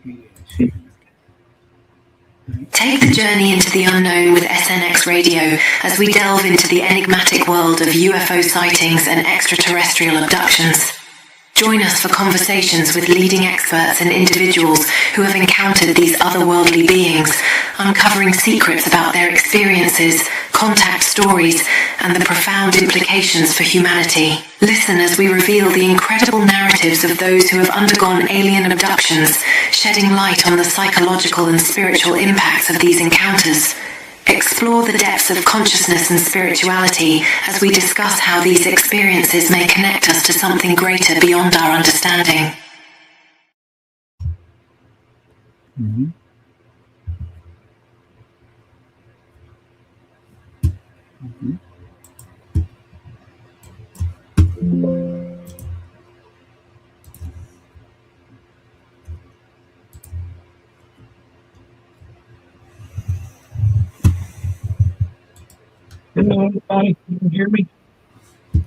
Take the journey into the unknown with SNX Radio as we delve into the enigmatic world of UFO sightings and extraterrestrial abductions. Join us for conversations with leading experts and individuals who have encountered these otherworldly beings, uncovering secrets about their experiences, contact stories, and the profound implications for humanity. Listen as we reveal the incredible narratives of those who have undergone alien abductions, shedding light on the psychological and spiritual impacts of these encounters. Explore the depths of consciousness and spirituality as we discuss how these experiences may connect us to something greater beyond our understanding. Mm-hmm. Mm-hmm. Hello, everybody. Can you hear me? I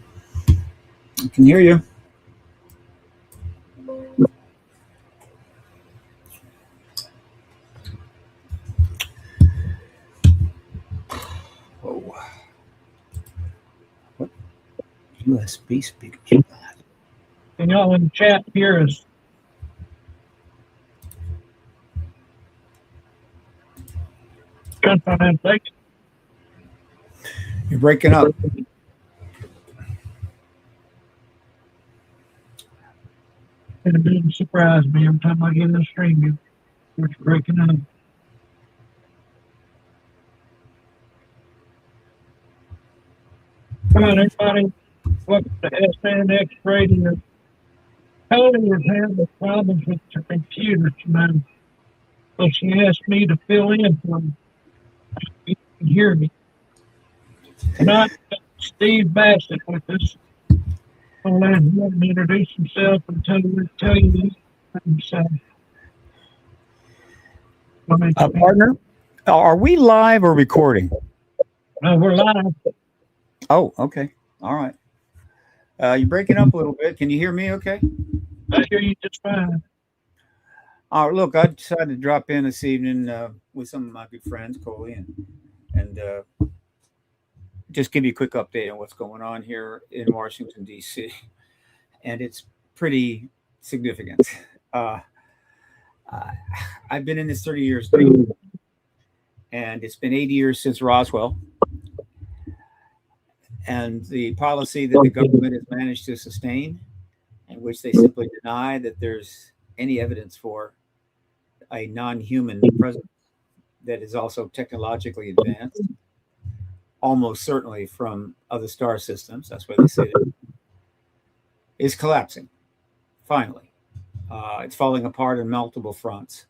can hear you. Oh. What USB speaker is that? Can y'all in the chat hear us? Jump on that thing. You're breaking up. It doesn't surprise me every time I get in the stream. You're breaking up. Come on, everybody. Welcome to SNX Radio. Coley is having problems with her computer tonight, so she asked me to fill in for her. You can hear me. Tonight, Steve Bassett with us. I'll let him introduce himself and tell you himself. Partner, are we live or recording? No, we're live. Oh, okay. All right. You're breaking up a little bit. Can you hear me okay? I hear you just fine. Look, I decided to drop in this evening with some of my good friends, Coley, and just give you a quick update on what's going on here in Washington, D.C. And it's pretty significant. I've been in this 30 years now, and it's been 80 years since Roswell. And the policy that the government has managed to sustain, in which they simply deny that there's any evidence for a non-human presence that is also technologically advanced, almost certainly from other star systems, that's why they say that, is collapsing, finally. It's falling apart on multiple fronts.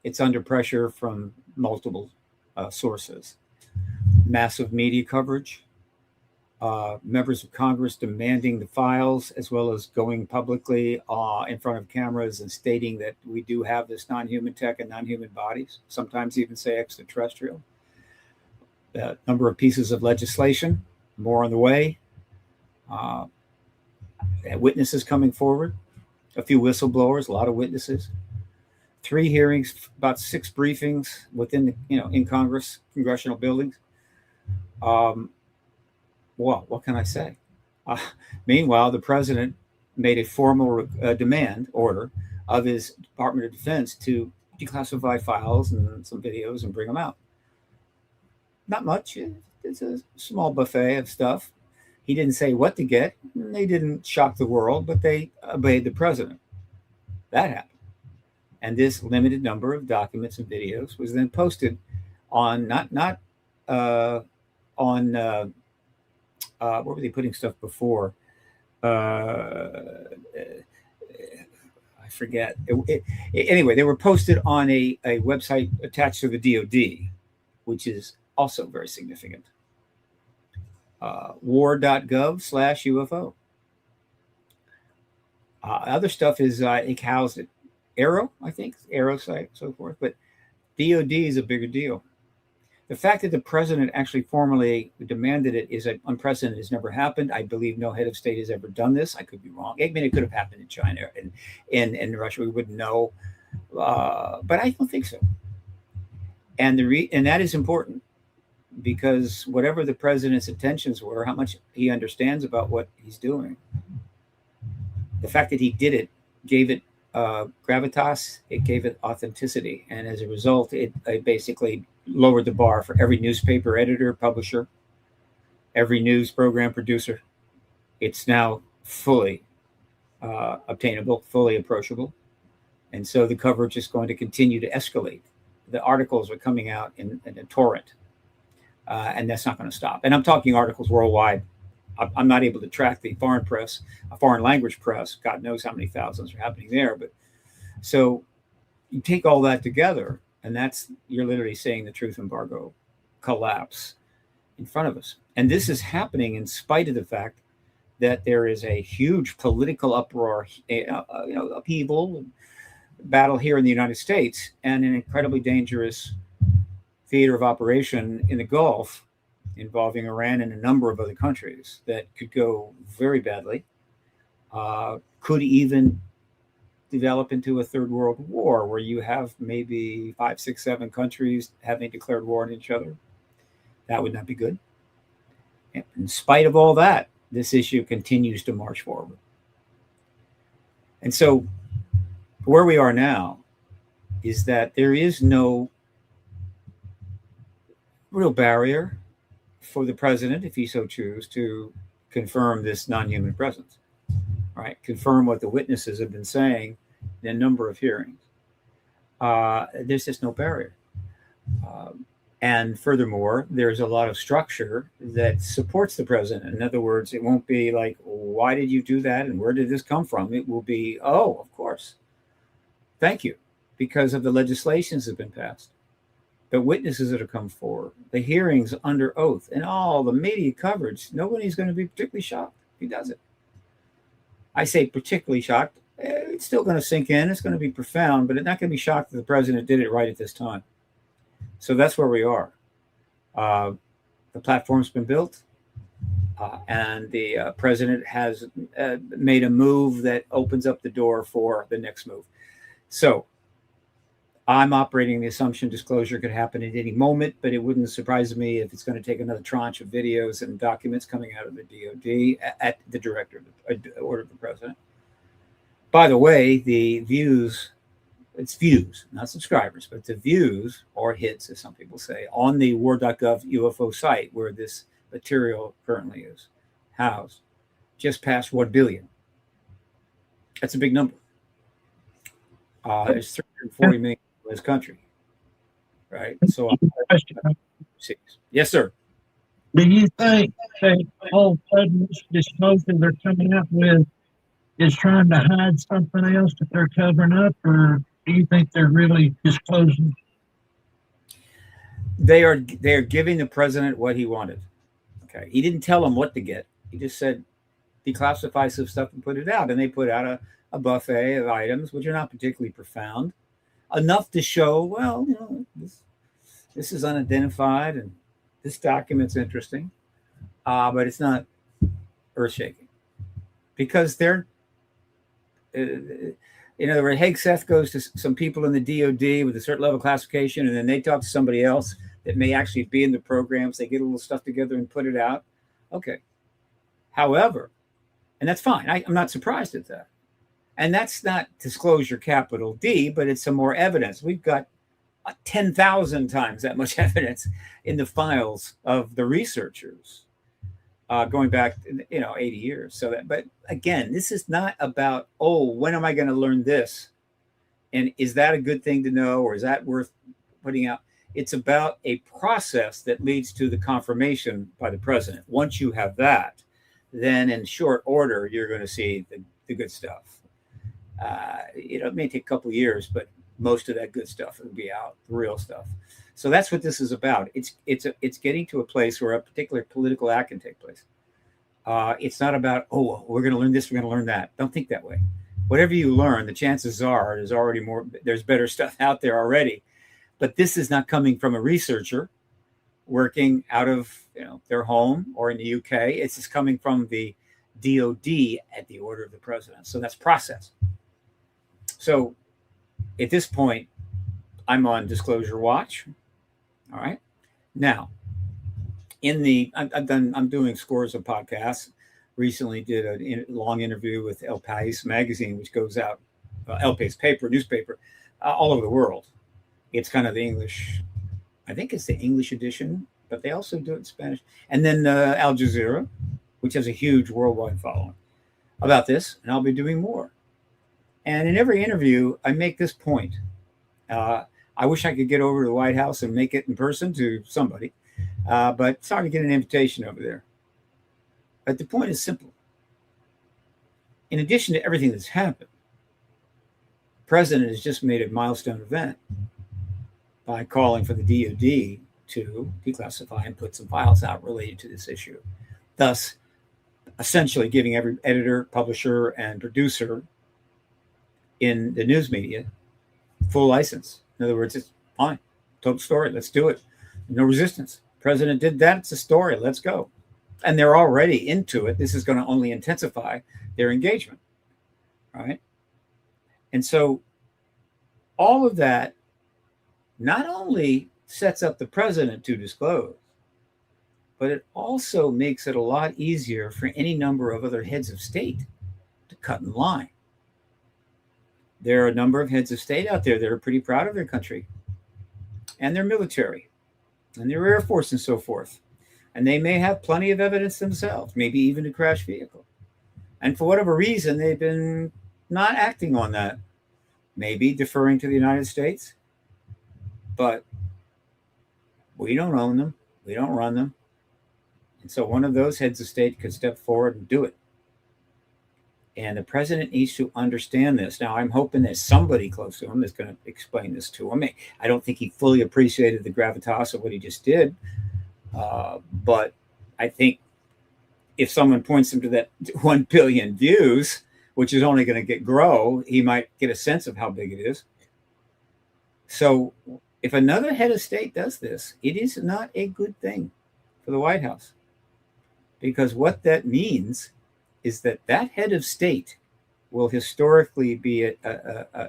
It's under pressure from multiple sources. Massive media coverage, members of Congress demanding the files, as well as going publicly in front of cameras and stating that we do have this non-human tech and non-human bodies, sometimes even say extraterrestrial. A number of pieces of legislation, more on the way. Witnesses coming forward, a few whistleblowers, a lot of witnesses. 3 hearings, about 6 briefings within, in Congress, congressional buildings. Well, what can I say? Meanwhile, the president made a formal demand order of his Department of Defense to declassify files and some videos and bring them out. Not much. It's a small buffet of stuff. He didn't say what to get. They didn't shock the world, but they obeyed the president. That happened. And this limited number of documents and videos was then posted on what were they putting stuff before? I forget. Anyway, they were posted on a website attached to the DoD, which is also very significant. war.gov/UFO. Other stuff is housed at Aero, I think, Aero site, so forth. But DoD is a bigger deal. The fact that the president actually formally demanded it is unprecedented. It's never happened. I believe no head of state has ever done this. I could be wrong. I mean, it could have happened in China and in Russia. We wouldn't know. But I don't think so. And and that is important, because whatever the president's intentions were, how much he understands about what he's doing, the fact that he did it gave it gravitas, it gave it authenticity, and as a result, it basically lowered the bar for every newspaper editor, publisher, every news program producer. It's now fully obtainable, fully approachable, and so the coverage is going to continue to escalate. The articles are coming out in a torrent, and that's not going to stop. And I'm talking articles worldwide. I'm not able to track the foreign press, a foreign language press. God knows how many thousands are happening there. But so you take all that together, and you're literally saying the truth embargo collapse in front of us. And this is happening in spite of the fact that there is a huge political uproar, upheaval, battle here in the United States, and an incredibly dangerous theater of operation in the Gulf, involving Iran and a number of other countries, that could go very badly, could even develop into a third world war, where you have maybe 5, 6, 7 countries having declared war on each other. That would not be good. In spite of all that, this issue continues to march forward. And so where we are now is that there is no real barrier for the president, if he so chooses, to confirm this non-human presence, right? Confirm what the witnesses have been saying in a number of hearings. There's just no barrier. And furthermore, there's a lot of structure that supports the president. In other words, it won't be like, why did you do that? And where did this come from? It will be, oh, of course. Thank you. Because of the legislations that have been passed, the witnesses that have come forward, the hearings under oath, and all the media coverage. Nobody's going to be particularly shocked if he does it. I say particularly shocked. It's still going to sink in. It's going to be profound, but it's not going to be shocked that the president did it right at this time. So that's where we are. The platform's been built, and the president has made a move that opens up the door for the next move. So I'm operating the assumption disclosure could happen at any moment, but it wouldn't surprise me if it's going to take another tranche of videos and documents coming out of the DOD at the director, order of the president. By the way, the views, it's views, not subscribers, but the views, or hits, as some people say, on the war.gov UFO site where this material currently is housed, just passed 1 billion. That's a big number. There's 340 million in this country, right? So, yes, sir. Do you think that all of a sudden this disclosure they're coming up with is trying to hide something else that they're covering up, or do you think they're really disclosing? They are giving the president what he wanted. Okay, he didn't tell him what to get. He just said declassify some stuff and put it out, and they put out a buffet of items which are not particularly profound, enough to show, well, this is unidentified and this document's interesting, but it's not earth-shaking, because they're, in other words, Hegseth goes to some people in the DOD with a certain level of classification, and then they talk to somebody else that may actually be in the programs. They get a little stuff together and put it out. Okay. However, and that's fine. I'm not surprised at that. And that's not disclosure capital D, but it's some more evidence. We've got 10,000 times that much evidence in the files of the researchers going back, 80 years. So that, but again, this is not about, when am I going to learn this? And is that a good thing to know, or is that worth putting out? It's about a process that leads to the confirmation by the president. Once you have that, then in short order, you're going to see the good stuff. It may take a couple of years, but most of that good stuff will be out, the real stuff. So that's what this is about. It's getting to a place where a particular political act can take place. It's not about, we're going to learn this, we're going to learn that. Don't think that way. Whatever you learn, the chances are there's better stuff out there already. But this is not coming from a researcher working out of their home or in the UK. It's just coming from the DOD at the order of the president. So that's process. So at this point, I'm on disclosure watch. All right. Now, I'm doing scores of podcasts. Recently did a long interview with El País magazine, which goes out, El País newspaper, all over the world. It's kind of the English, I think it's the English edition, but they also do it in Spanish. And then Al Jazeera, which has a huge worldwide following, about this, and I'll be doing more. And in every interview, I make this point. I wish I could get over to the White House and make it in person to somebody, but it's hard to get an invitation over there. But the point is simple. In addition to everything that's happened, the president has just made a milestone event by calling for the DOD to declassify and put some files out related to this issue, thus essentially giving every editor, publisher, and producer in the news media full license. In other words, it's fine. Total story. Let's do it. No resistance. President did that. It's a story. Let's go. And they're already into it. This is going to only intensify their engagement. Right? And so all of that not only sets up the president to disclose, but it also makes it a lot easier for any number of other heads of state to cut in line. There are a number of heads of state out there that are pretty proud of their country and their military and their Air Force and so forth. And they may have plenty of evidence themselves, maybe even a crash vehicle. And for whatever reason, they've been not acting on that, maybe deferring to the United States. But we don't own them. We don't run them. And so one of those heads of state could step forward and do it. And the president needs to understand this. Now, I'm hoping there's somebody close to him that's going to explain this to him. I don't think he fully appreciated the gravitas of what he just did. But I think if someone points him to that 1 billion views, which is only going to grow, he might get a sense of how big it is. So if another head of state does this, it is not a good thing for the White House. Because what that means is that head of state will historically be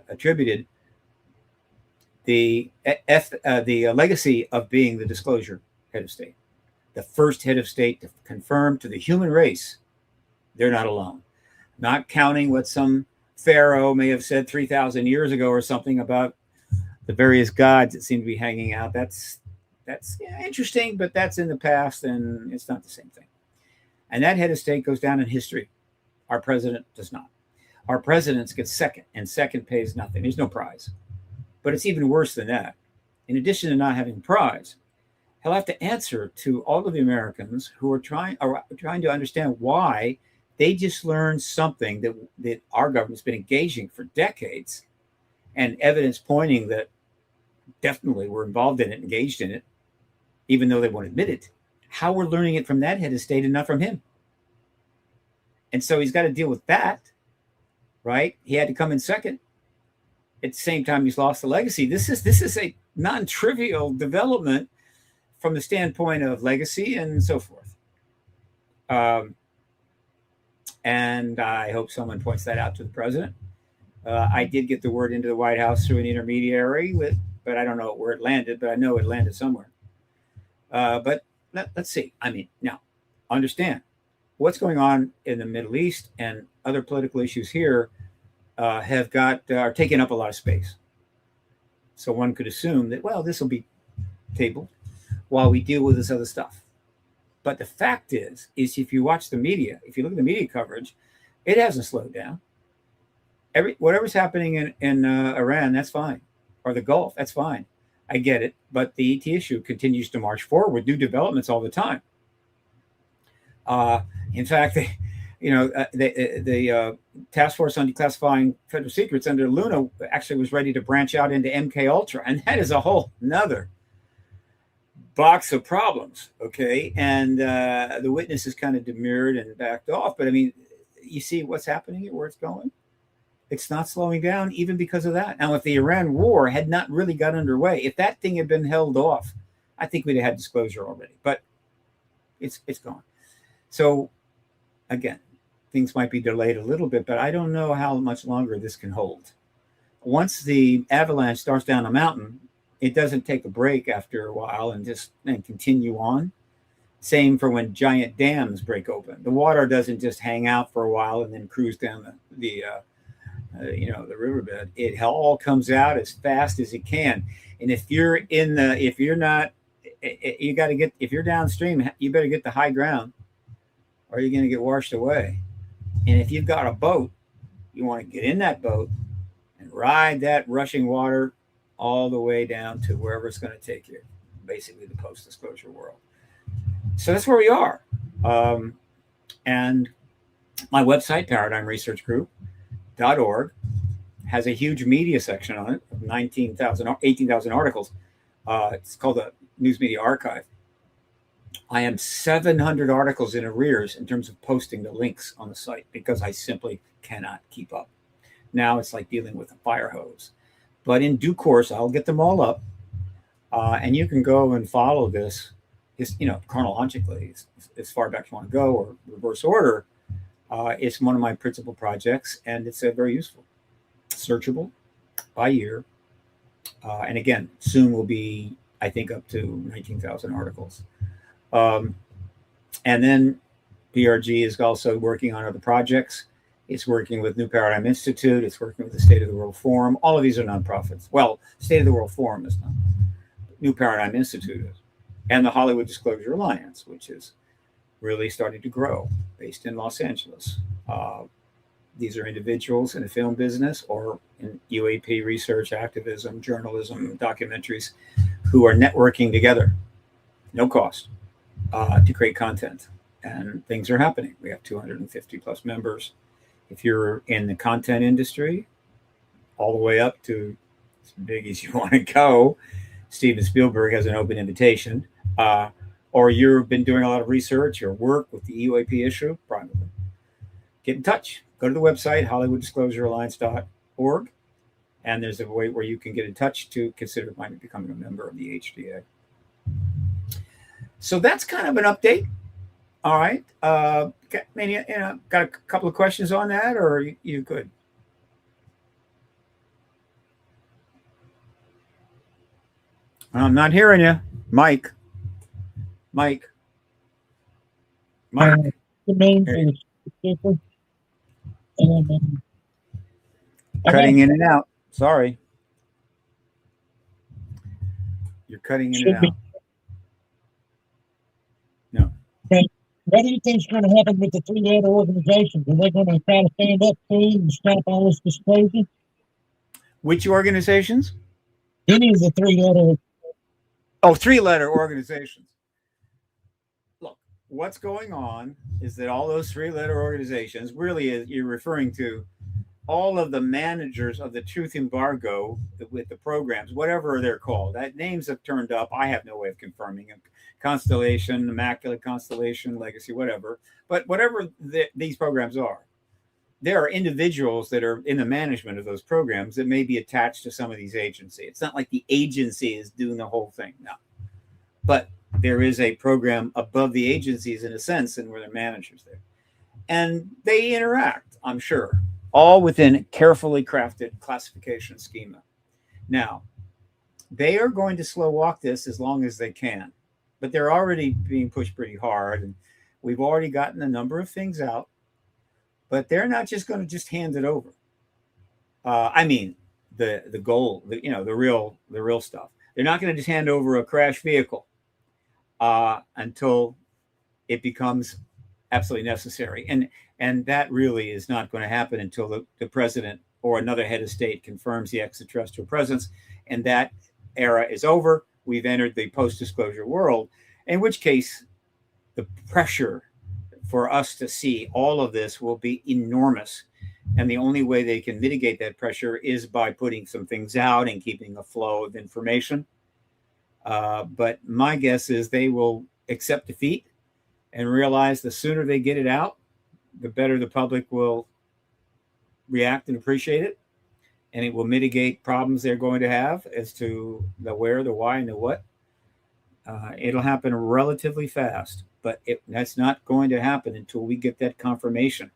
attributed the legacy of being the disclosure head of state, the first head of state to confirm to the human race they're not alone. Not counting what some pharaoh may have said 3,000 years ago or something about the various gods that seem to be hanging out. That's interesting, but that's in the past, and it's not the same thing. And that head of state goes down in history. Our president does not. Our presidents get second, and second pays nothing. There's no prize. But it's even worse than that. In addition to not having a prize, he'll have to answer to all of the Americans who are trying to understand why they just learned something that our government's been engaging for decades, and evidence pointing that definitely we're involved in it, engaged in it, even though they won't admit it. How we're learning it from that head of state and not from him. And so he's got to deal with that, right? He had to come in second. At the same time, he's lost the legacy. This is a non-trivial development from the standpoint of legacy and so forth. And I hope someone points that out to the president. I did get the word into the White House through an intermediary, but I don't know where it landed, but I know it landed somewhere. But let's see. I mean, now, understand what's going on in the Middle East and other political issues here are taking up a lot of space. So one could assume that, well, this will be tabled while we deal with this other stuff. But the fact is if you watch the media, if you look at the media coverage, it hasn't slowed down. Whatever's happening in Iran, that's fine. Or the Gulf, that's fine. I get it. But the ET issue continues to march forward with new developments all the time. In fact, the Task Force on Declassifying Federal Secrets under Luna actually was ready to branch out into MK Ultra. And that is a whole nother box of problems. Okay. And the witnesses kind of demurred and backed off. But I mean, you see what's happening here, where it's going? It's not slowing down even because of that. Now, if the Iran war had not really got underway, if that thing had been held off, I think we'd have had disclosure already. But it's gone. So, again, things might be delayed a little bit, but I don't know how much longer this can hold. once the avalanche starts down a mountain, it doesn't take a break after a while and continue on. Same for when giant dams break open. The water doesn't just hang out for a while and then cruise down the riverbed. It all comes out as fast as it can. And if you're downstream, you better get the high ground, or you're going to get washed away. And if you've got a boat, you want to get in that boat and ride that rushing water all the way down to wherever it's going to take you, basically the post-disclosure world. So that's where we are. And my website, paradigmresearchgroup.org, has a huge media section on it of 18,000 articles. It's called the News Media Archive. I am 700 articles in arrears in terms of posting the links on the site because I simply cannot keep up. Now it's like dealing with a fire hose. But in due course, I'll get them all up. And you can go and follow this chronologically, as far back as you want to go, or reverse order. It's one of my principal projects, and it's very useful. Searchable by year. And again, soon will be, I think, up to 19,000 articles. And then PRG is also working on other projects. It's working with New Paradigm Institute. It's working with the State of the World Forum. All of these are nonprofits. Well, State of the World Forum is not. New Paradigm Institute is. And the Hollywood Disclosure Alliance, which is really starting to grow, based in Los Angeles. These are individuals in the film business or in UAP research, activism, journalism, documentaries, who are networking together, no cost, to create content. And things are happening. We have 250 plus members. If you're in the content industry, all the way up to as big as you want to go, Steven Spielberg has an open invitation. Or you've been doing a lot of research or work with the UAP issue, probably get in touch. Go to the website, HollywoodDisclosureAlliance.org, and there's a way where you can get in touch to consider becoming a member of the HDA. So that's kind of an update. All right. Got a couple of questions on that, or are you good? I'm not hearing you, Mike. The main thing is cutting in and out. Sorry. You're cutting in and out. No. What do you think is going to happen with the three-letter organizations? Are they going to try to stand up to and stop all this disclosure? Which organizations? Any of the three-letter. Oh, three-letter organizations. Look, what's going on is that all those three-letter organizations, really, you're referring to all of the managers of the truth embargo with the programs, whatever they're called. That names have turned up. I have no way of confirming them. Constellation, Immaculate Constellation, Legacy, whatever. But whatever these programs are, there are individuals that are in the management of those programs that may be attached to some of these agencies. It's not like the agency is doing the whole thing, no. But there is a program above the agencies in a sense, and where they're managers there. And they interact, I'm sure, all within carefully crafted classification schema. Now, they are going to slow walk this as long as they can, but they're already being pushed pretty hard. And we've already gotten a number of things out, but they're not just going to just hand it over. I mean, the goal, the real stuff. They're not going to just hand over a crash vehicle until it becomes absolutely necessary. And that really is not going to happen until the president or another head of state confirms the extraterrestrial presence. And that era is over. We've entered the post-disclosure world, in which case the pressure for us to see all of this will be enormous. And the only way they can mitigate that pressure is by putting some things out and keeping a flow of information. But my guess is they will accept defeat and realize the sooner they get it out, the better the public will react and appreciate it. And it will mitigate problems they're going to have as to the where, the why, and the what. It'll happen relatively fast, but that's not going to happen until we get that confirmation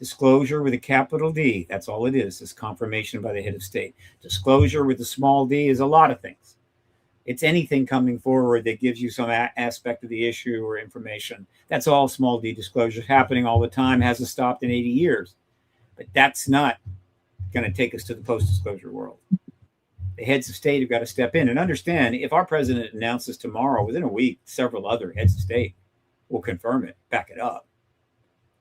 Disclosure with a capital D, that's all it is confirmation by the head of state. Disclosure with a small d is a lot of things. It's anything coming forward that gives you some aspect of the issue or information. That's all small d disclosure, happening all the time, hasn't stopped in 80 years. But that's not going to take us to the post-disclosure world. The heads of state have got to step in and understand, if our president announces tomorrow, within a week, several other heads of state will confirm it, back it up.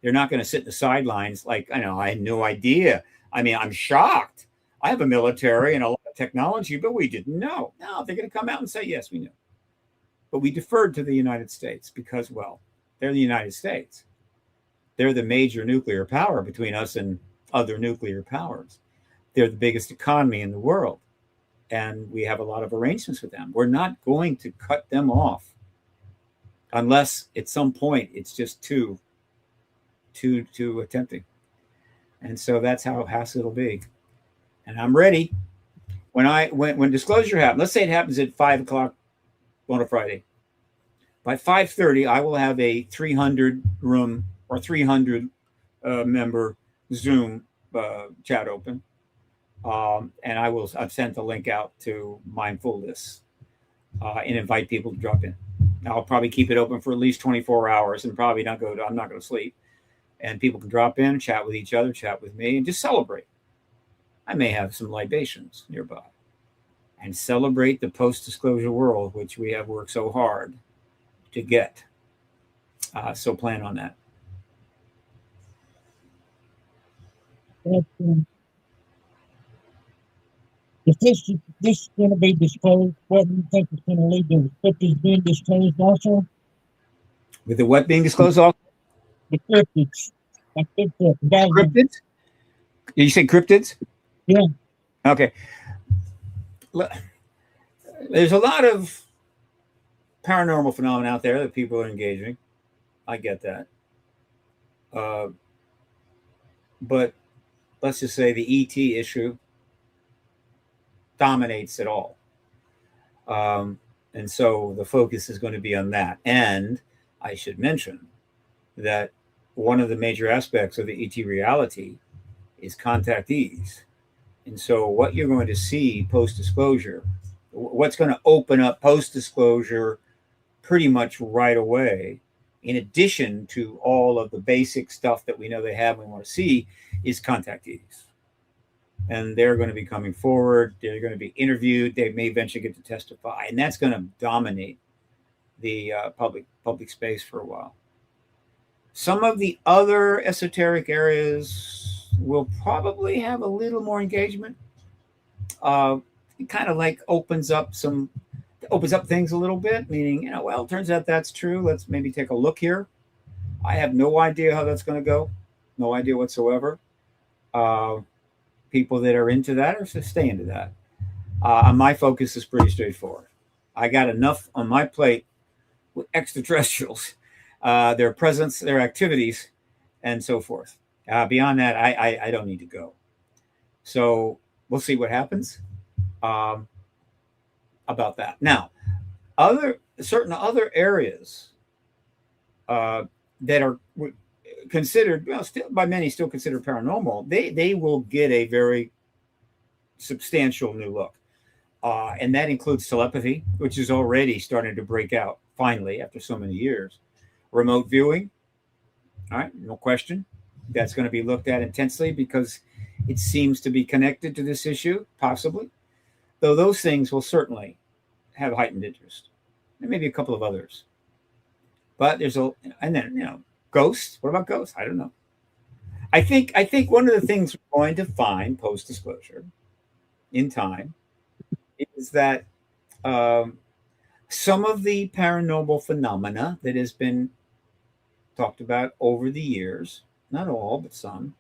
They're not going to sit in the sidelines like, I know, I had no idea. I mean, I'm shocked. I have a military and a lot of technology, but we didn't know. No, they're going to come out and say, yes, we knew. But we deferred to the United States because, well, they're the United States. They're the major nuclear power between us and other nuclear powers. They're the biggest economy in the world. And we have a lot of arrangements with them. We're not going to cut them off unless at some point it's just too tempting. And so that's how it'll be. And I'm ready. When disclosure happens, let's say it happens at 5 o'clock on a Friday. By 5:30, I will have a 300 room or 300 member Zoom chat open. And I've sent the link out to Mindfulness and invite people to drop in. I'll probably keep it open for at least 24 hours and probably I'm not going to sleep. And people can drop in, chat with each other, chat with me, and just celebrate. I may have some libations nearby and celebrate the post-disclosure world, which we have worked so hard to get. So plan on that. If this is going to be disclosed, what do you think it's going to lead to? Cryptids being disclosed also? With the what being disclosed also? The cryptids. Like cryptids? Did you say cryptids? Yeah. Okay. There's a lot of paranormal phenomena out there that people are engaging. I get that. But let's just say the ET issue dominates it all. And so the focus is going to be on that. And I should mention that one of the major aspects of the ET reality is contactees. And so what you're going to see post-disclosure, what's going to open up post-disclosure pretty much right away, in addition to all of the basic stuff that we know they have and we want to see, is contactees. And they're going to be coming forward. They're going to be interviewed. They may eventually get to testify. And that's going to dominate the public space for a while. Some of the other esoteric areas will probably have a little more engagement. It kind of like opens up things a little bit, meaning, well, it turns out that's true. Let's maybe take a look here. I have no idea how that's going to go. No idea whatsoever. People that are into that are to stay into that. My focus is pretty straightforward. I got enough on my plate with extraterrestrials, their presence, their activities, and so forth. Beyond that, I don't need to go. So we'll see what happens about that. Now, certain other areas that are considered, still by many still considered paranormal, they will get a very substantial new look. And that includes telepathy, which is already starting to break out finally after so many years. Remote viewing, all right, no question. That's going to be looked at intensely because it seems to be connected to this issue, possibly. Though those things will certainly have heightened interest. There may be a couple of others. But and then, ghosts. What about ghosts? I don't know. I think one of the things we're going to find post-disclosure in time is that some of the paranormal phenomena that has been talked about over the years, not all, but some,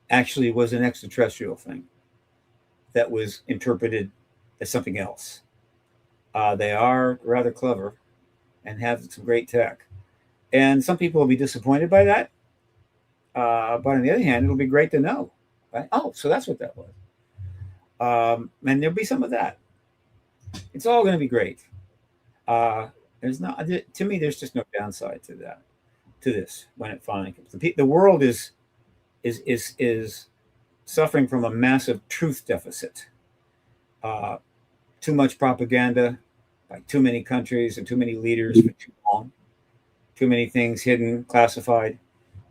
actually was an extraterrestrial thing that was interpreted as something else. They are rather clever and have some great tech. And some people will be disappointed by that. But on the other hand, it'll be great to know. Right? Oh, so that's what that was. And there'll be some of that. It's all going to be great. To me, there's just no downside to that, to this, when it finally comes. The world is is suffering from a massive truth deficit. Too much propaganda by too many countries and too many leaders for too long. Too many things hidden, classified.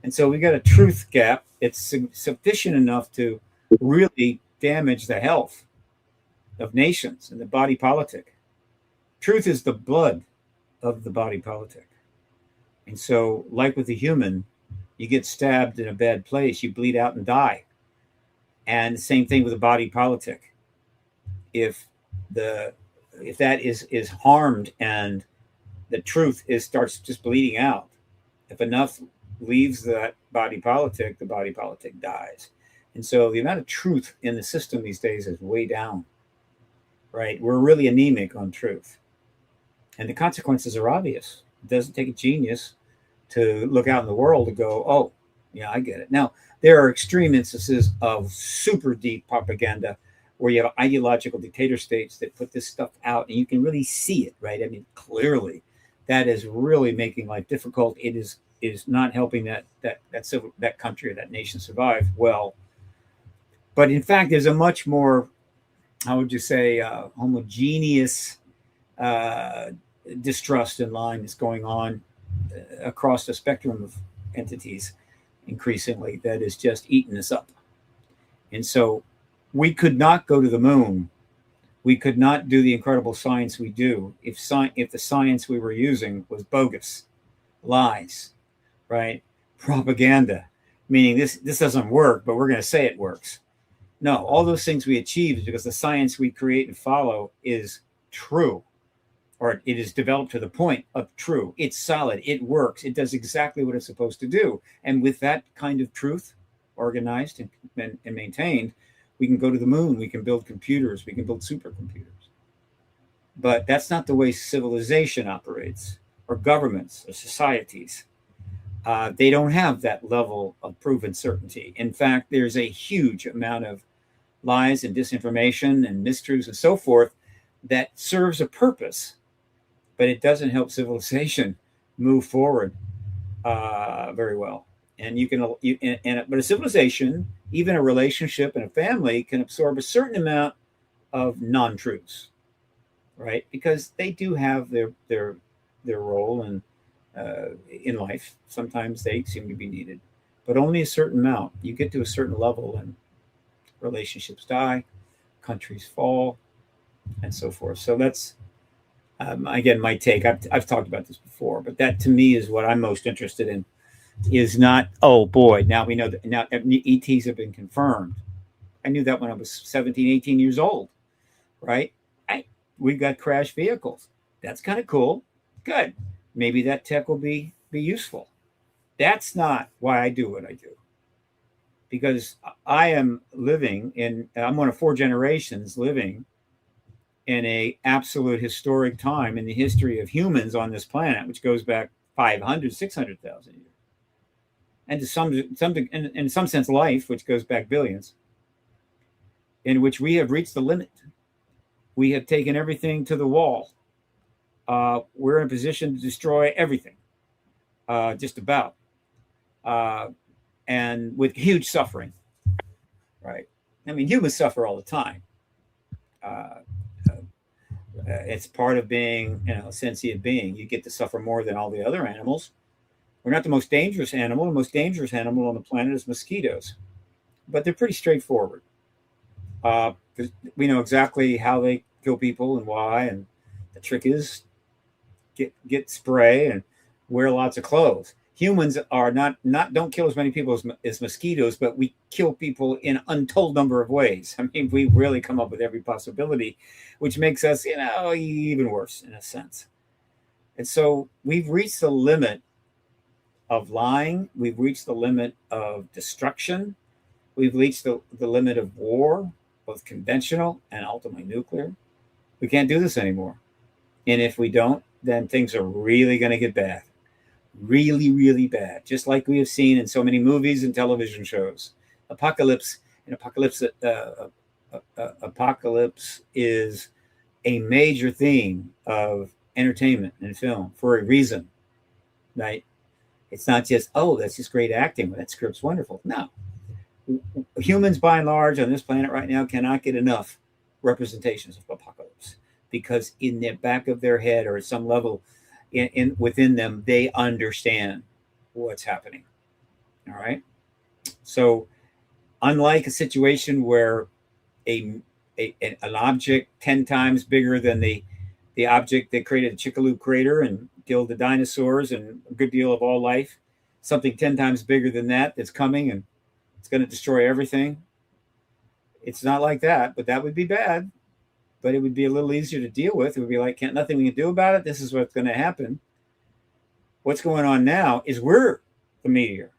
And so we got a truth gap. It's sufficient enough to really damage the health of nations and the body politic. Truth is the blood of the body politic. And so, like with the human, you get stabbed in a bad place, you bleed out and die. And the same thing with the body politic. If that is harmed and the truth starts just bleeding out, if enough leaves that body politic, the body politic dies. And so the amount of truth in the system these days is way down, right? We're really anemic on truth. And the consequences are obvious. It doesn't take a genius to look out in the world and go, oh, yeah, I get it. Now, there are extreme instances of super deep propaganda where you have ideological dictator states that put this stuff out and you can really see it, right? I mean, clearly that is really making life difficult. It is not helping that country or that nation survive well. But in fact, there's a much more, how would you say, homogeneous distrust in line that's going on across the spectrum of entities increasingly that is just eating us up. And so we could not go to the moon. We could not do the incredible science we do if the science we were using was bogus, lies, right? Propaganda, meaning this doesn't work, but we're going to say it works. No, all those things we achieve is because the science we create and follow is true, or it is developed to the point of true. It's solid. It works. It does exactly what it's supposed to do. And with that kind of truth organized and maintained, we can go to the moon. We can build computers. We can build supercomputers. But that's not the way civilization operates, or governments, or societies. They don't have that level of proven certainty. In fact, there's a huge amount of lies and disinformation and mistruths and so forth that serves a purpose, but it doesn't help civilization move forward very well. And but a civilization, even a relationship and a family, can absorb a certain amount of non-truths, right? Because they do have their role in life. Sometimes they seem to be needed, but only a certain amount. You get to a certain level and relationships die, countries fall, and so forth. So that's, again, my take. I've talked about this before, but that to me is what I'm most interested in, is not, oh boy, now we know that now ETs have been confirmed. I knew that when I was 17, 18 years old, right? We've got crashed vehicles. That's kind of cool. Good. Maybe that tech will be useful. That's not why I do what I do. Because I am I'm one of 4 generations living in a absolute historic time in the history of humans on this planet, which goes back 500, 600,000 years. And in some sense, life, which goes back billions, in which we have reached the limit. We have taken everything to the wall. We're in a position to destroy everything, just about, and with huge suffering, right? I mean, humans suffer all the time. It's part of being, a sentient being. You get to suffer more than all the other animals. We're not the most dangerous animal. The most dangerous animal on the planet is mosquitoes, but they're pretty straightforward. We know exactly how they kill people and why, and the trick is get spray and wear lots of clothes. Humans are don't kill as many people as mosquitoes, but we kill people in an untold number of ways. I mean, we really come up with every possibility, which makes us, even worse in a sense. And so we've reached the limit of lying. We've reached the limit of destruction. We've reached the limit of war, both conventional and ultimately nuclear. We can't do this anymore. And if we don't, then things are really going to get bad. Really, really bad. Just like we have seen in so many movies and television shows. Apocalypse is a major theme of entertainment and film for a reason, right? It's not just, that's just great acting. That script's wonderful. No, humans by and large on this planet right now cannot get enough representations of apocalypse, because in the back of their head or at some level in within them, they understand what's happening. All right. So unlike a situation where an object 10 times bigger than the object that created the Chicxulub crater and killed the dinosaurs and a good deal of all life, something 10 times bigger than that that's coming and it's going to destroy everything. It's not like that, but that would be bad. But it would be a little easier to deal with. It would be like, nothing we can do about it. This is what's going to happen. What's going on now is we're the meteor.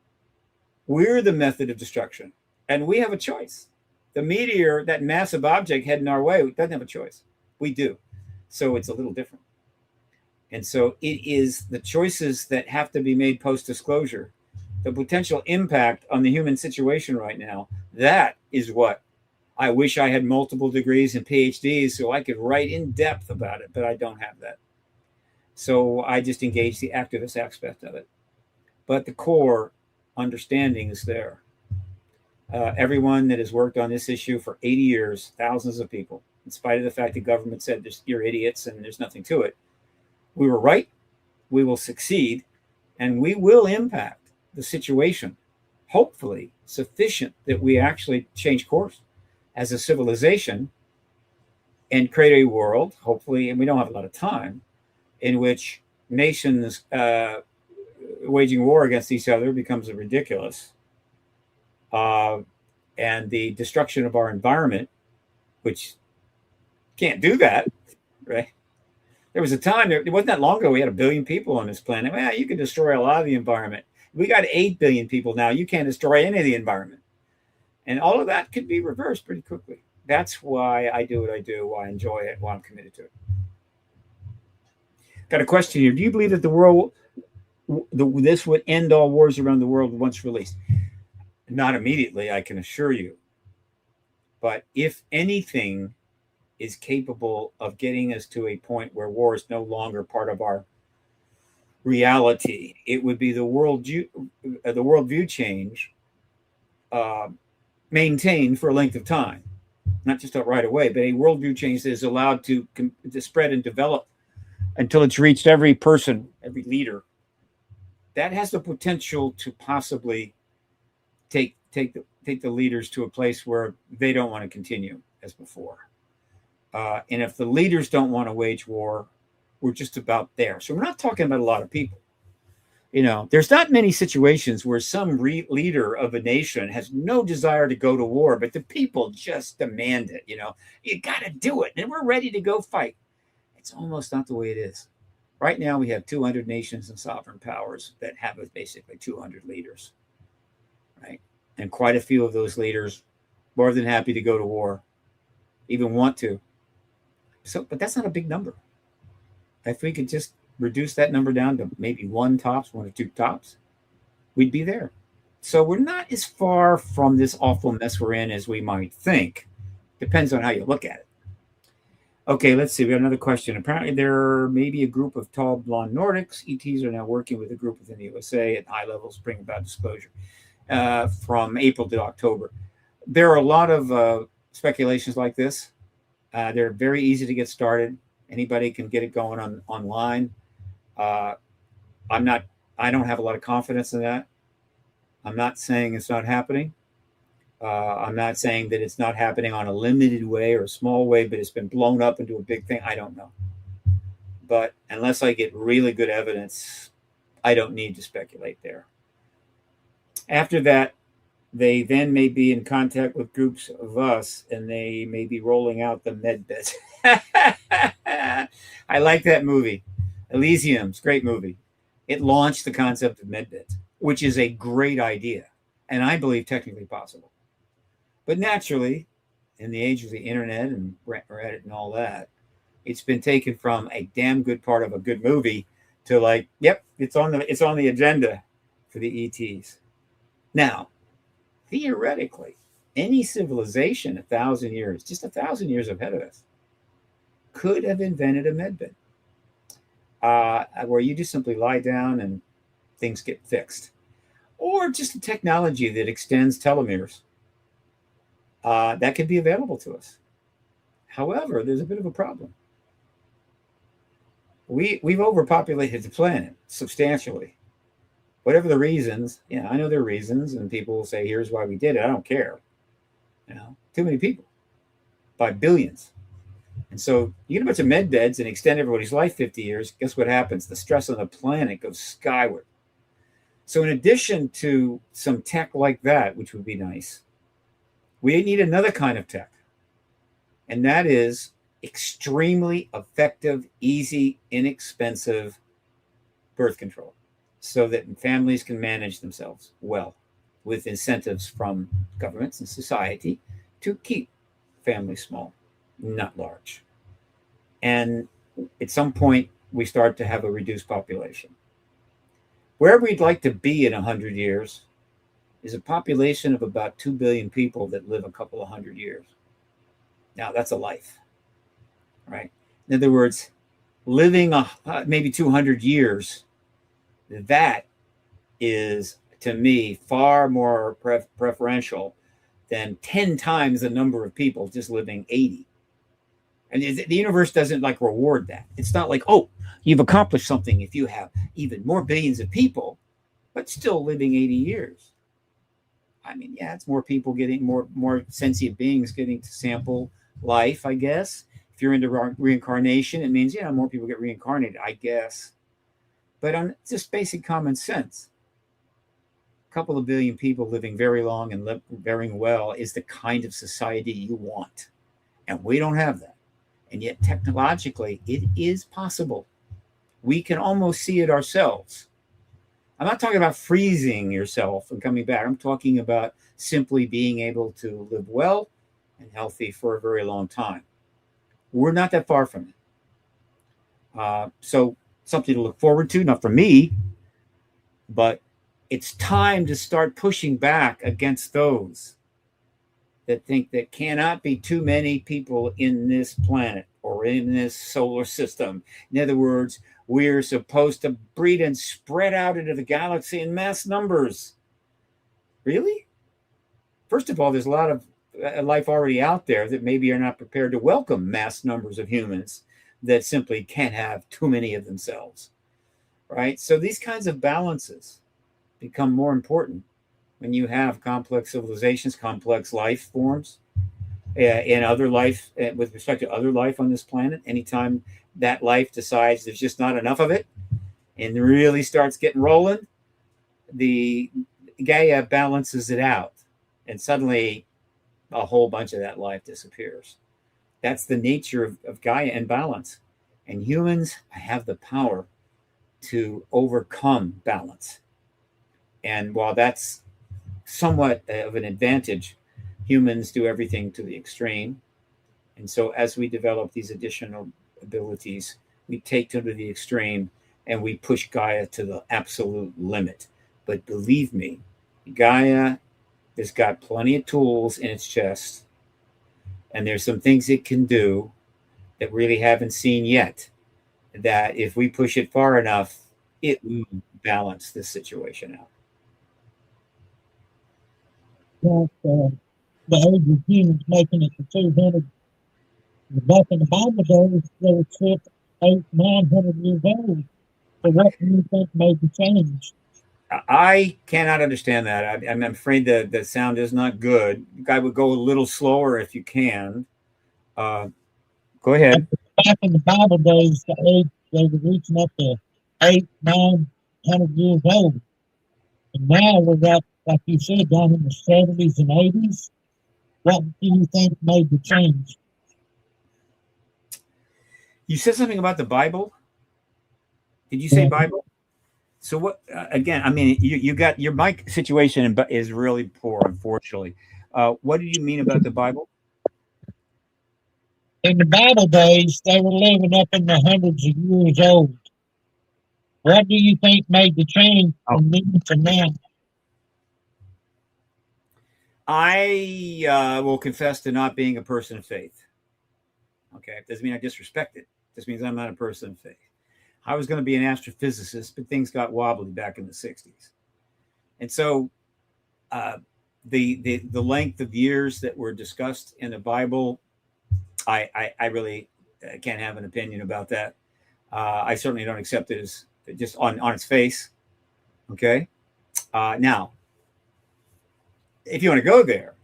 We're the method of destruction. And we have a choice. The meteor, that massive object heading our way, doesn't have a choice. We do. So it's a little different. And so it is the choices that have to be made post-disclosure, the potential impact on the human situation right now. That is what I wish I had multiple degrees and PhDs so I could write in depth about it, but I don't have that. So I just engage the activist aspect of it. But the core understanding is there. Everyone that has worked on this issue for 80 years, thousands of people, in spite of the fact the government said you're idiots and there's nothing to it, we were right, we will succeed, and we will impact the situation, hopefully sufficient that we actually change course as a civilization and create a world, hopefully, and we don't have a lot of time, in which nations waging war against each other becomes ridiculous. And the destruction of our environment, which can't do that, right? There was a time, it wasn't that long ago, we had 1 billion people on this planet. Well, you can destroy a lot of the environment. We got 8 billion people now. You can't destroy any of the environment. And all of that could be reversed pretty quickly. That's why I do what I do, why I enjoy it, why I'm committed to it. Got a question here. Do you believe that this would end all wars around the world once released? Not immediately, I can assure you. But if anything is capable of getting us to a point where war is no longer part of our reality, it would be the worldview change maintained for a length of time, not just right away, but a worldview change that is allowed to spread and develop until it's reached every person, every leader. That has the potential to possibly take the leaders to a place where they don't want to continue as before. And if the leaders don't want to wage war, we're just about there. So we're not talking about a lot of people. You know, there's not many situations where some leader of a nation has no desire to go to war, but the people just demand it. You know, you got to do it, and we're ready to go fight. It's almost not the way it is. Right now, we have 200 nations and sovereign powers that have basically 200 leaders, right? And quite a few of those leaders more than happy to go to war, even want to. So, but that's not a big number. If we could just reduce that number down to maybe 1 or 2 tops, we'd be there. So we're not as far from this awful mess we're in as we might think. Depends on how you look at it. Okay, let's see. We have another question. Apparently, there may be a group of tall, blonde Nordics. ETs are now working with a group within the USA at high levels to bring about disclosure from April to October. There are a lot of speculations like this. They're very easy to get started. Anybody can get it going online. I don't have a lot of confidence in that. I'm not saying it's not happening. I'm not saying that it's not happening on a limited way or a small way, but it's been blown up into a big thing. I don't know. But unless I get really good evidence, I don't need to speculate there. After that, they then may be in contact with groups of us, and they may be rolling out the med beds. I like that movie. Elysium's great movie. It launched the concept of med beds, which is a great idea, and I believe technically possible. But naturally, in the age of the internet and Reddit and all that, it's been taken from a damn good part of a good movie to like, yep, it's on the agenda for the ETs. Now, theoretically, any civilization 1,000 years, just 1,000 years ahead of us, could have invented a medbed where you just simply lie down and things get fixed. Or just a technology that extends telomeres that could be available to us. However, there's a bit of a problem. We've overpopulated the planet substantially. Whatever the reasons, I know there are reasons, and people will say, here's why we did it. I don't care. Too many people by billions. And so you get a bunch of med beds and extend everybody's life 50 years. Guess what happens? The stress on the planet goes skyward. So in addition to some tech like that, which would be nice, we need another kind of tech. And that is extremely effective, easy, inexpensive birth control so that families can manage themselves well with incentives from governments and society to keep families small, not large. And at some point, we start to have a reduced population. Where we'd like to be in 100 years is a population of about 2 billion people that live a couple of hundred years. Now, that's a life, right? In other words, living maybe 200 years, that is, to me, far more preferential than 10 times the number of people just living 80. And the universe doesn't reward that. It's not like, oh, you've accomplished something if you have even more billions of people, but still living 80 years. I mean, it's more people getting more sentient beings getting to sample life, I guess. If you're into reincarnation, it means, more people get reincarnated, I guess. But on just basic common sense, a couple of billion people living very long and very well is the kind of society you want. And we don't have that. And yet technologically, it is possible. We can almost see it ourselves. I'm not talking about freezing yourself and coming back. I'm talking about simply being able to live well and healthy for a very long time. We're not that far from it. So something to look forward to, not for me, but it's time to start pushing back against those that think that cannot be too many people in this planet or in this solar system. In other words, we're supposed to breed and spread out into the galaxy in mass numbers. Really? First of all, there's a lot of life already out there that maybe are not prepared to welcome mass numbers of humans that simply can't have too many of themselves, right? So these kinds of balances become more important when you have complex civilizations, complex life forms, and other life, with respect to other life on this planet. Anytime that life decides there's just not enough of it and really starts getting rolling, the Gaia balances it out, and suddenly a whole bunch of that life disappears. That's the nature of Gaia and balance. And humans have the power to overcome balance. And while that's somewhat of an advantage, humans do everything to the extreme. And so as we develop these additional abilities, we take them to the extreme and we push Gaia to the absolute limit. But believe me, Gaia has got plenty of tools in its chest, and there's some things it can do that really haven't seen yet, that if we push it far enough, it will balance this situation out. The age of humans making it to 200. Back in the Bible days, they were 600, 800, 900 years old. So what do you think made the change? I cannot understand that. I'm afraid the sound is not good. I would go a little slower if you can. Go ahead. Back in the Bible days, the age they were reaching up to 800, 900 years old. And now we're got, like you said, down in the 70s and 80s. What do you think made the change? You said something about the Bible. Did you say Bible? So what? Again, I mean, you got your mic situation is really poor, unfortunately. What do you mean about the Bible? In the Bible days, they were living up in the hundreds of years old. What do you think made the change from then to now? I will confess to not being a person of faith. Okay, it doesn't mean I disrespect it. It just means I'm not a person of faith. I was going to be an astrophysicist, but things got wobbly back in the 60s. And so the length of years that were discussed in the Bible, I really can't have an opinion about that. I certainly don't accept it as just on its face. Okay. Now, if you want to go there,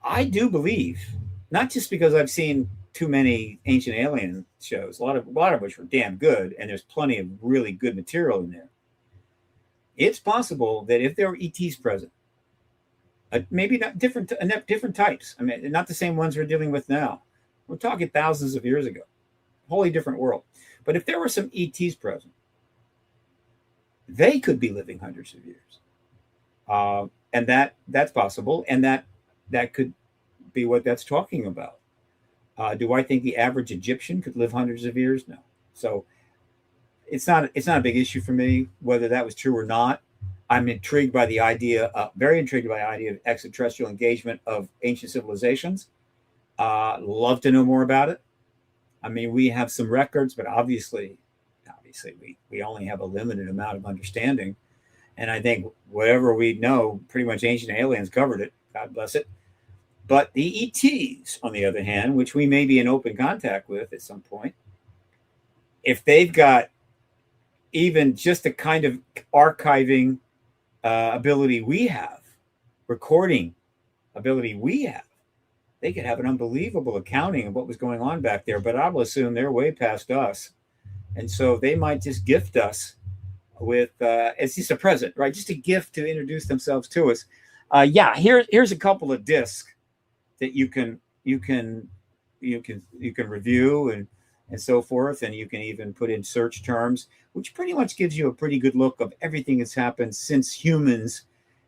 I do believe, not just because I've seen too many ancient alien shows, a lot of which were damn good, and there's plenty of really good material in there. It's possible that if there were ETs present, maybe not different types. I mean, not the same ones we're dealing with now. We're talking thousands of years ago, wholly different world. But if there were some ETs present, they could be living hundreds of years, and that's possible, and that could be what that's talking about. Do I think the average Egyptian could live hundreds of years? No. So it's not a big issue for me whether that was true or not. I'm intrigued by the idea, very intrigued by the idea of extraterrestrial engagement of ancient civilizations. Love to know more about it. I mean, we have some records, but obviously we only have a limited amount of understanding. And I think whatever we know, pretty much ancient aliens covered it. God bless it. But the ETs, on the other hand, which we may be in open contact with at some point, if they've got even just the kind of archiving ability we have, recording ability we have, they could have an unbelievable accounting of what was going on back there. But I will assume they're way past us. And so they might just gift us with, it's just a present, right? Just a gift to introduce themselves to us. Here's a couple of discs that you can review and so forth, and you can even put in search terms, which pretty much gives you a pretty good look of everything that's happened since humans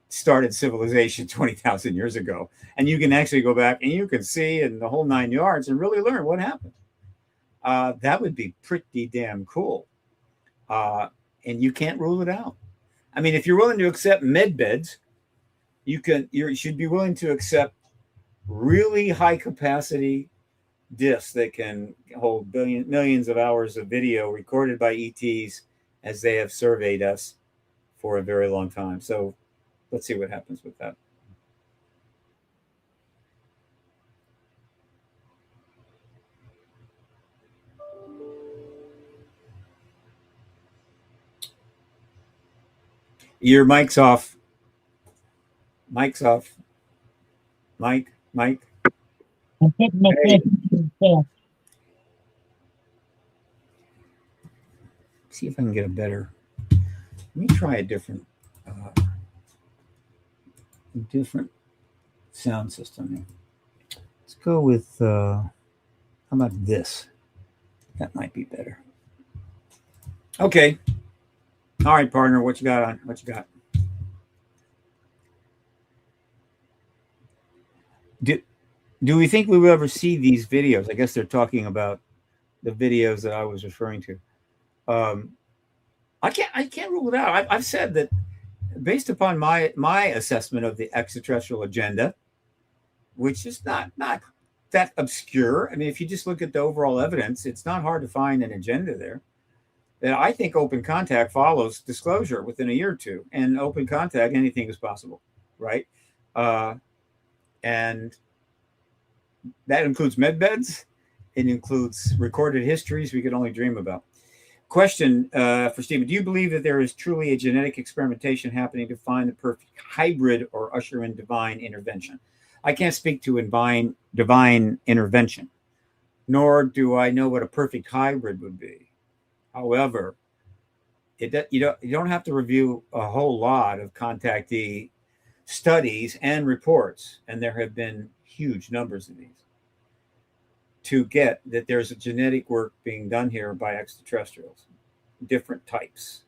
started civilization 20,000 years ago. And you can actually go back and you can see in the whole 9 yards and really learn what happened. That would be pretty damn cool. And you can't rule it out. I mean, if you're willing to accept med beds, you should be willing to accept really high capacity discs that can hold millions of hours of video recorded by ETs as they have surveyed us for a very long time. So let's see what happens with that. Your mic's off. Mic's off. Mike. I'm putting my phone. See if I can get a better. Let me try a different sound system here. Let's go with how about this? That might be better. Okay. All right, partner. What you got on? What you got? Do we think we will ever see these videos? I guess they're talking about the videos that I was referring to. I can't rule it out. I've said that based upon my assessment of the extraterrestrial agenda, which is not that obscure. I mean, if you just look at the overall evidence, it's not hard to find an agenda there. That I think open contact follows disclosure within a year or two, and open contact, anything is possible, right? And that includes med beds. It includes recorded histories we could only dream about. Question for Stephen. Do you believe that there is truly a genetic experimentation happening to find the perfect hybrid or usher in divine intervention? I can't speak to divine intervention, nor do I know what a perfect hybrid would be. However, you don't have to review a whole lot of contactee studies and reports, and there have been huge numbers of these, to get that there's a genetic work being done here by extraterrestrials, different types.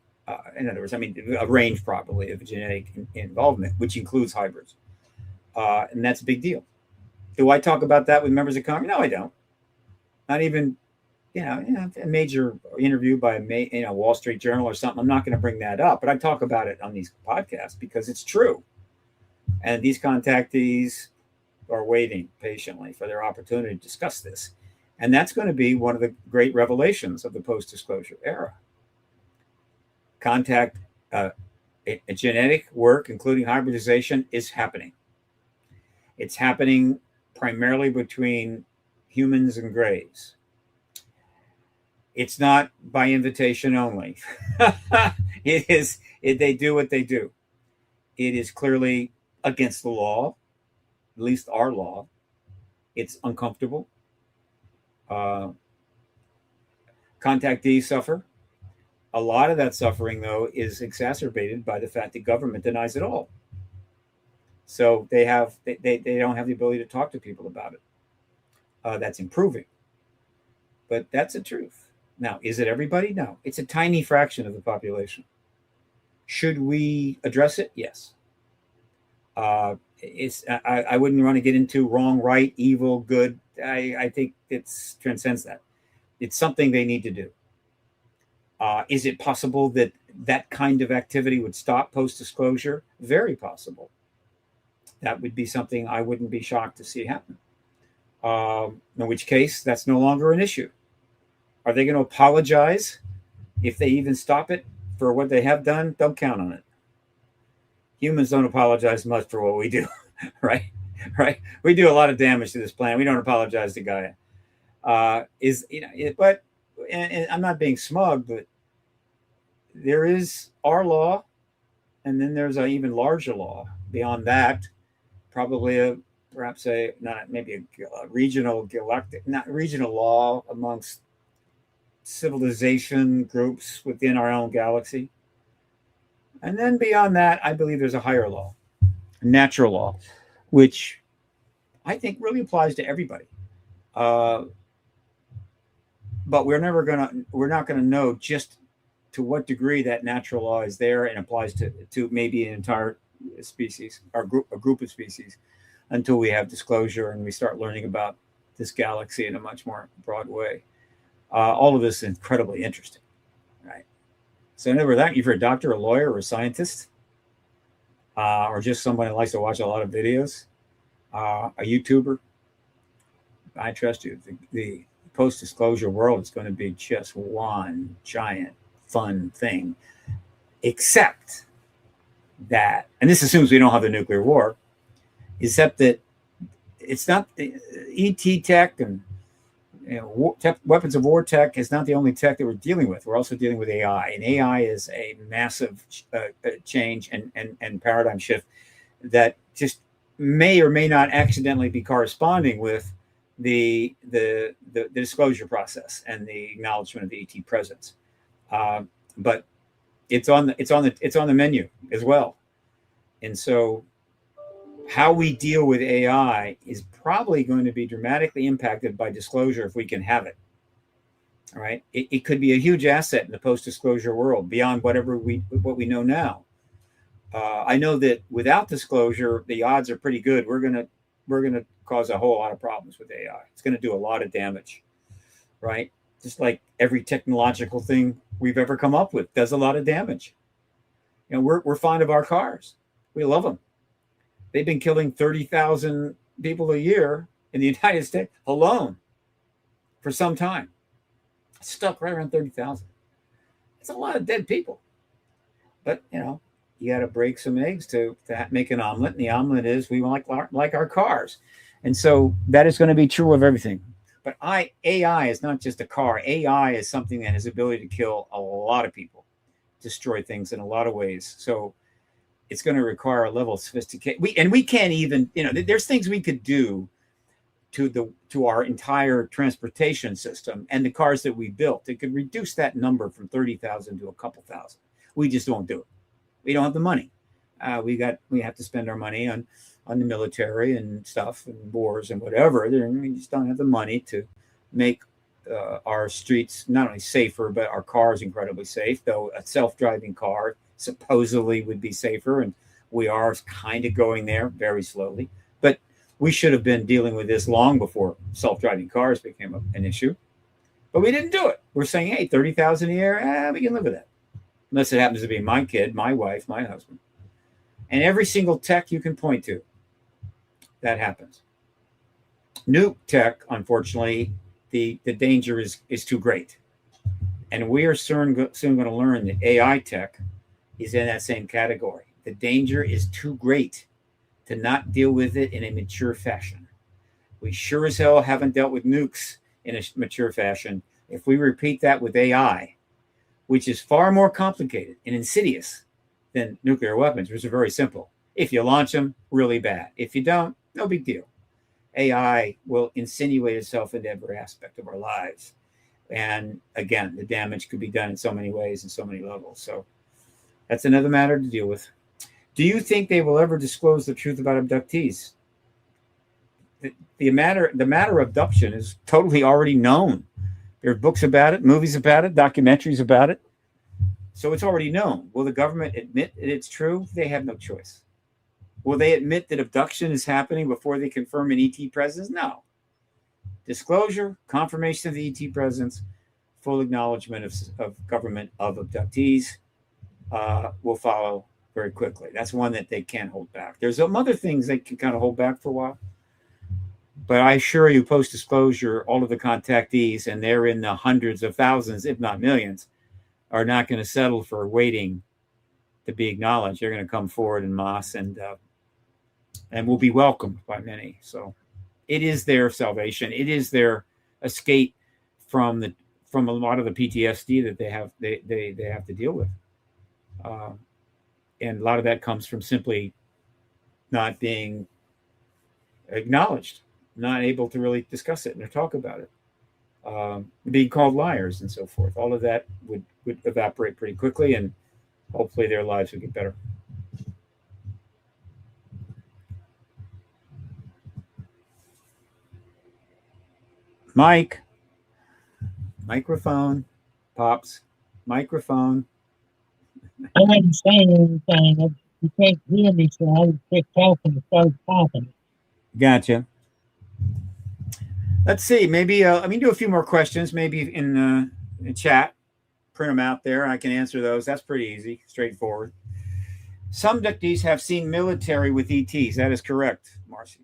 In other words, I mean, a range probably of genetic involvement, which includes hybrids. And that's a big deal. Do I talk about that with members of Congress? No, I don't. Not even, a major interview by a Wall Street Journal or something. I'm not going to bring that up, but I talk about it on these podcasts because it's true. And these contactees are waiting patiently for their opportunity to discuss this. And that's going to be one of the great revelations of the post-disclosure era. Contact genetic work, including hybridization, is happening. It's happening primarily between humans and grays. It's not by invitation only. It is. They do what they do. It is clearly against the law, at least our law. It's uncomfortable. Contactees suffer. A lot of that suffering, though, is exacerbated by the fact that government denies it all. So they don't have the ability to talk to people about it. That's improving, but that's the truth. Now, is it everybody? No, it's a tiny fraction of the population. Should we address it? Yes. I wouldn't want to get into wrong, right, evil, good. I think it transcends that. It's something they need to do. Is it possible that that kind of activity would stop post-disclosure? Very possible. That would be something I wouldn't be shocked to see happen. In which case, that's no longer an issue. Are they going to apologize if they even stop it for what they have done? Don't count on it. Humans don't apologize much for what we do, right? Right? We do a lot of damage to this planet. We don't apologize to Gaia. But I'm not being smug, but there is our law, and then there's an even larger law beyond that. Probably perhaps a regional galactic, not regional law amongst civilization groups within our own galaxy. And then beyond that, I believe there's a higher law, natural law, which I think really applies to everybody. But we're not gonna know just to what degree that natural law is there and applies to maybe an entire species or a group of species until we have disclosure and we start learning about this galaxy in a much more broad way. All of this is incredibly interesting, right? So never that if you're a doctor, a lawyer, or a scientist, or just somebody who likes to watch a lot of videos, a YouTuber, I trust you. The post-disclosure world is going to be just one giant fun thing, except that, and this assumes we don't have the nuclear war, except that it's not ET tech and weapons of war tech is not the only tech that we're dealing with. We're also dealing with AI, and AI is a massive change and paradigm shift that just may or may not accidentally be corresponding with the disclosure process and the acknowledgement of the ET presence. But it's on the menu as well. And so how we deal with AI is probably going to be dramatically impacted by disclosure if we can have it. All right. It could be a huge asset in the post-disclosure world beyond what we know now. I know that without disclosure, the odds are pretty good. We're gonna cause a whole lot of problems with AI. It's going to do a lot of damage, right? Just like every technological thing we've ever come up with does a lot of damage. You know, we're fond of our cars. We love them. They've been killing 30,000 people a year in the United States alone for some time. It's stuck right around 30,000. It's a lot of dead people. But, you know, you got to break some eggs to make an omelet. And the omelet is we like our cars. And so that is going to be true of everything. But AI is not just a car. AI is something that has the ability to kill a lot of people, destroy things in a lot of ways. So it's going to require a level of sophistication. We can't even, you know, there's things we could do to our entire transportation system and the cars that we built. It could reduce that number from 30,000 to a couple thousand. We just won't do it. We don't have the money. We have to spend our money on the military and stuff and wars and whatever. We just don't have the money to make our streets not only safer, but our cars incredibly safe. Though a self-driving car supposedly would be safer, and we are kind of going there very slowly. But we should have been dealing with this long before self-driving cars became an issue. But we didn't do it. We're saying, hey, 30,000 a year, we can live with that. Unless it happens to be my kid, my wife, my husband. And every single tech you can point to, that happens. Nuke tech, unfortunately, the danger is too great. And we are soon going to learn that AI tech is in that same category. The danger is too great to not deal with it in a mature fashion. We sure as hell haven't dealt with nukes in a mature fashion. If we repeat that with AI, which is far more complicated and insidious than nuclear weapons, which are very simple. If you launch them, really bad. If you don't, no big deal. AI will insinuate itself into every aspect of our lives. And again, the damage could be done in so many ways and so many levels. So that's another matter to deal with. Do you think they will ever disclose the truth about abductees? The matter of abduction is totally already known. There are books about it, movies about it, documentaries about it. So it's already known. Will the government admit that it's true? They have no choice. Will they admit that abduction is happening before they confirm an ET presence? No. Disclosure, confirmation of the ET presence, full acknowledgement of government of abductees will follow very quickly. That's one that they can't hold back. There's some other things they can kind of hold back for a while. But I assure you, post-disclosure, all of the contactees, and they're in the hundreds of thousands, if not millions, are not going to settle for waiting to be acknowledged. They're going to come forward en masse and will be welcomed by many. So it is their salvation. It is their escape from a lot of the PTSD that they have to deal with. And a lot of that comes from simply not being acknowledged, not able to really discuss it and talk about it, being called liars and so forth. All of that would evaporate pretty quickly, and hopefully their lives would get better. Microphone, Pops, microphone. I wasn't saying anything. You can't hear me, so I would quit talking and start talking. Gotcha. Let's see. Maybe let me do a few more questions. Maybe in chat, print them out there. I can answer those. That's pretty easy, straightforward. Some abductees have seen military with ETs. That is correct, Marcy.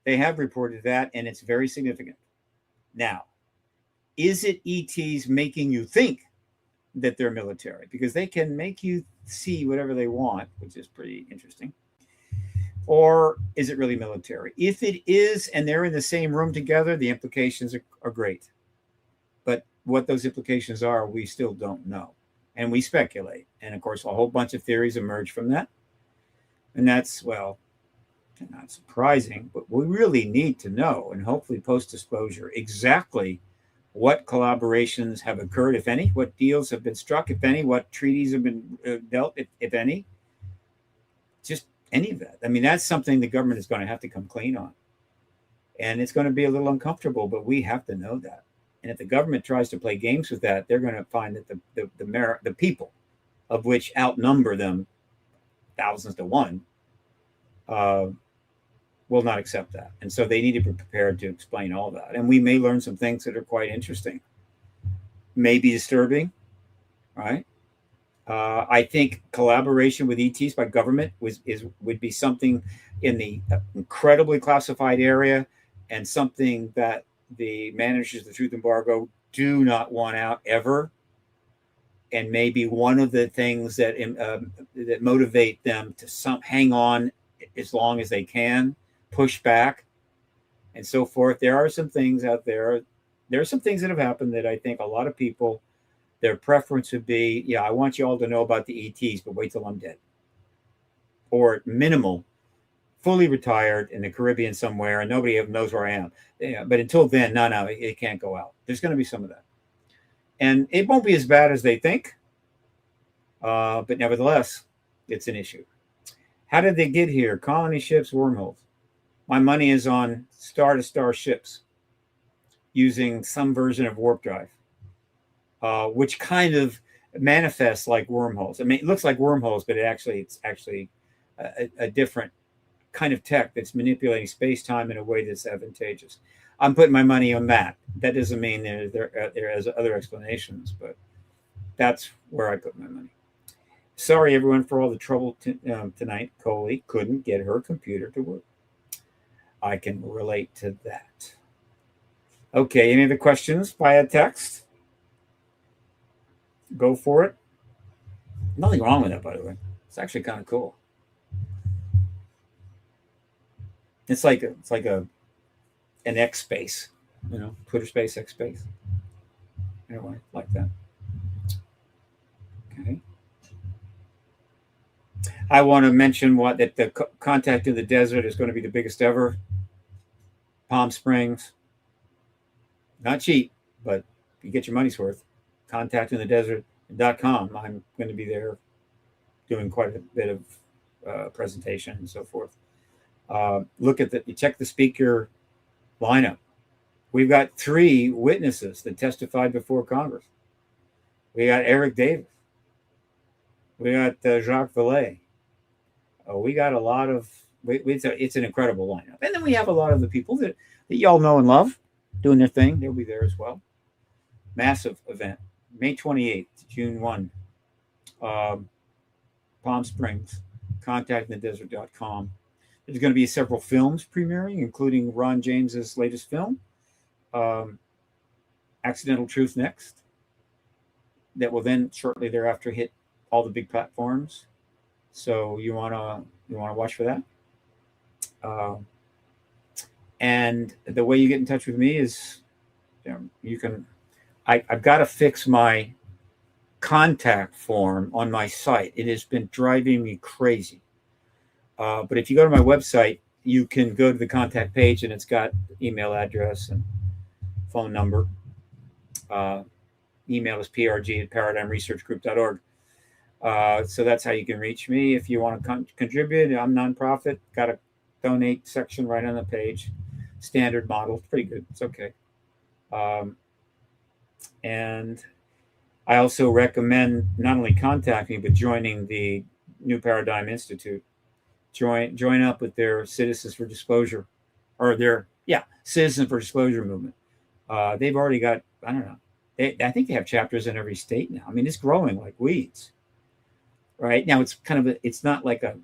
They have reported that, and it's very significant. Now, is it ETs making you think that they're military? Because they can make you see whatever they want, which is pretty interesting. Or is it really military? If it is, and they're in the same room together, the implications are great. But what those implications are, we still don't know. And we speculate. And of course, a whole bunch of theories emerge from that. And that's, well, not surprising, but we really need to know, and hopefully post-disclosure, exactly what collaborations have occurred, if any, what deals have been struck, if any, what treaties have been dealt, if any. Just any of that. I mean, that's something the government is going to have to come clean on. And it's going to be a little uncomfortable, but we have to know that. And if the government tries to play games with that, they're going to find that the people, of which outnumber them thousands to one, will not accept that. And so they need to be prepared to explain all that. And we may learn some things that are quite interesting, maybe disturbing, right? I think collaboration with ETs by government would be something in the incredibly classified area, and something that the managers of the truth embargo do not want out ever. And maybe one of the things that motivate them to hang on as long as they can, push back, and so forth. There are some things out there. There are some things that have happened that I think a lot of people, their preference would be, yeah, I want you all to know about the ETs, but wait till I'm dead. Or minimal, fully retired in the Caribbean somewhere, and nobody even knows where I am. Yeah, but until then, no, it can't go out. There's going to be some of that. And it won't be as bad as they think. But nevertheless, it's an issue. How did they get here? Colony ships, wormholes. My money is on star-to-star ships using some version of warp drive, which kind of manifests like wormholes. I mean, it looks like wormholes, but it's actually a different kind of tech that's manipulating space-time in a way that's advantageous. I'm putting my money on that. That doesn't mean there is other explanations, but that's where I put my money. Sorry, everyone, for all the trouble tonight. Coley couldn't get her computer to work. I can relate to that. Okay, any other questions via text? Go for it. Nothing wrong with that, by the way. It's actually kind of cool. It's like an X space, Twitter space, X space. Anyway, like that. Okay. I want to mention that the Contact in the Desert is going to be the biggest ever. Palm Springs. Not cheap, but you get your money's worth. ContactInTheDesert.com. I'm going to be there doing quite a bit of presentation and so forth. You check the speaker lineup. We've got 3 witnesses that testified before Congress. We got Eric Davis. We got Jacques Vallée. We got a lot of. It's an incredible lineup, and then we have a lot of the people that y'all know and love doing their thing. They'll be there as well. Massive event, May 28th, June 1. Palm Springs. ContactInTheDesert.com. There's going to be several films premiering, including Ron James's latest film, Accidental Truth Next, that will then shortly thereafter hit all the big platforms. So you wanna watch for that. And the way you get in touch with me is, you can. I've got to fix my contact form on my site. It has been driving me crazy. But if you go to my website, you can go to the contact page, and it's got email address and phone number. Email is prg@paradigmresearchgroup.org. So that's how you can reach me. If you want to contribute, I'm nonprofit. Got a donate section right on the page. Standard model. It's pretty good. It's okay. And I also recommend not only contacting, but joining the New Paradigm Institute. Join up with their Citizens for Disclosure, or their Citizens for Disclosure movement. They've already got, I don't know, I think they have chapters in every state now. I mean, it's growing like weeds. Right now, it's kind of it's not like a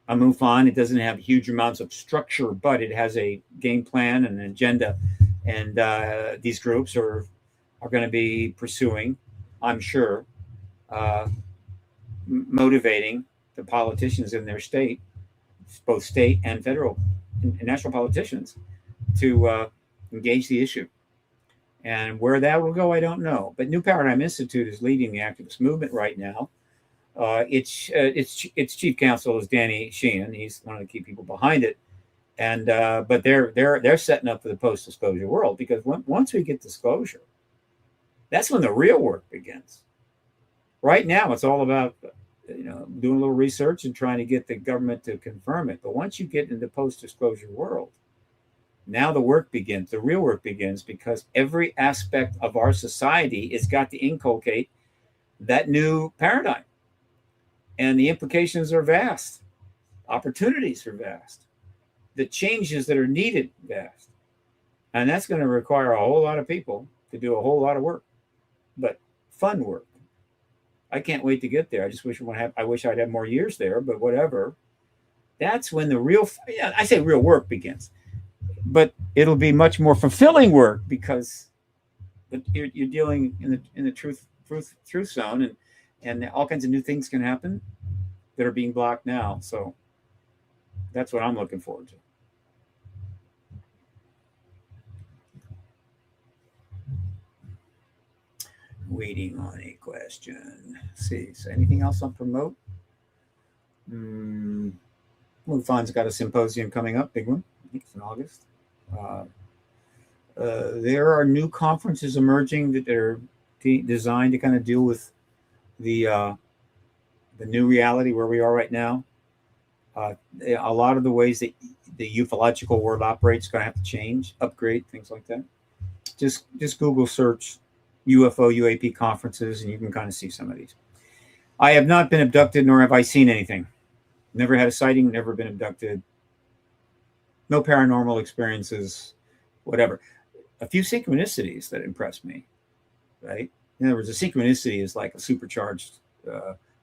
MUFON. It doesn't have huge amounts of structure, but it has a game plan and an agenda, and these groups are going to be pursuing, I'm sure, motivating the politicians in their state, both state and federal and national politicians, to engage the issue. And where that will go, I don't know. But New Paradigm Institute is leading the activist movement right now. Its chief counsel is Danny Sheehan. He's one of the key people behind it. And but they're setting up for the post-disclosure world, because once we get disclosure, that's when the real work begins. Right now, it's all about doing a little research and trying to get the government to confirm it. But once you get into the post-disclosure world, now the work begins. The real work begins, because every aspect of our society has got to inculcate that new paradigm. And the implications are vast. Opportunities are vast. The changes that are needed, vast. And that's going to require a whole lot of people to do a whole lot of work, but fun work. I can't wait to get there. I just wish I'd have more years there, but whatever. That's when the real, I say real work begins, but it'll be much more fulfilling work, because you're dealing in the truth zone, and all kinds of new things can happen that are being blocked now. So that's what I'm looking forward to. Waiting on a question. Let's see. So anything else on promote? MUFON's got a symposium coming up, big one. I think it's in August. There are new conferences emerging that are designed to kind of deal with the new reality where we are right now. A lot of the ways that the ufological world operates is going to have to change, upgrade, things like that. Just Google search UFO UAP conferences, and you can kind of see some of these. I have not been abducted, nor have I seen anything. Never had a sighting, never been abducted. No paranormal experiences, whatever. A few synchronicities that impressed me, right? In other words, a synchronicity is like a supercharged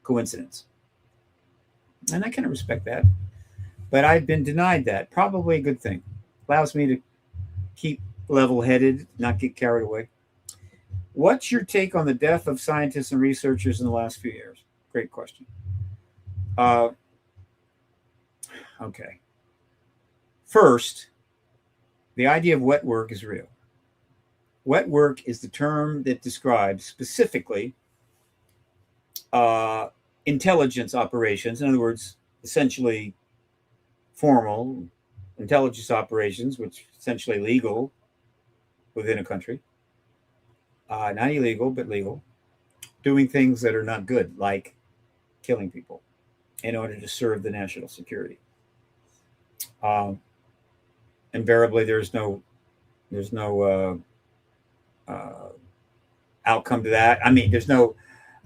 coincidence. And I kind of respect that. But I've been denied that. Probably a good thing. Allows me to keep level-headed, not get carried away. What's your take on the death of scientists and researchers in the last few years? Great question. Okay. First, the idea of wet work is real. Wet work is the term that describes specifically intelligence operations. In other words, essentially formal intelligence operations, which are essentially legal within a country. Not illegal, but legal. Doing things that are not good, like killing people in order to serve the national security. Invariably, there's no outcome to that. I mean, there's no,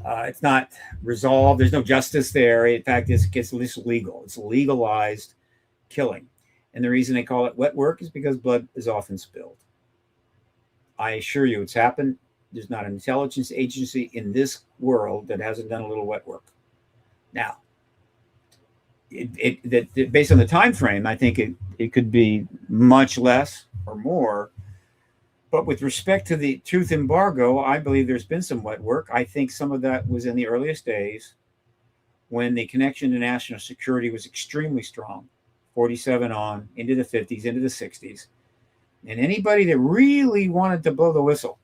it's not resolved. There's no justice there. In fact, it's legal. It's legalized killing. And the reason they call it wet work is because blood is often spilled. I assure you it's happened. There's not an intelligence agency in this world that hasn't done a little wet work. Now, based on the time frame, I think it could be much less or more. But with respect to the truth embargo, I believe there's been some wet work. I think some of that was in the earliest days when the connection to national security was extremely strong, 47 on, into the 50s, into the 60s. And anybody that really wanted to blow the whistle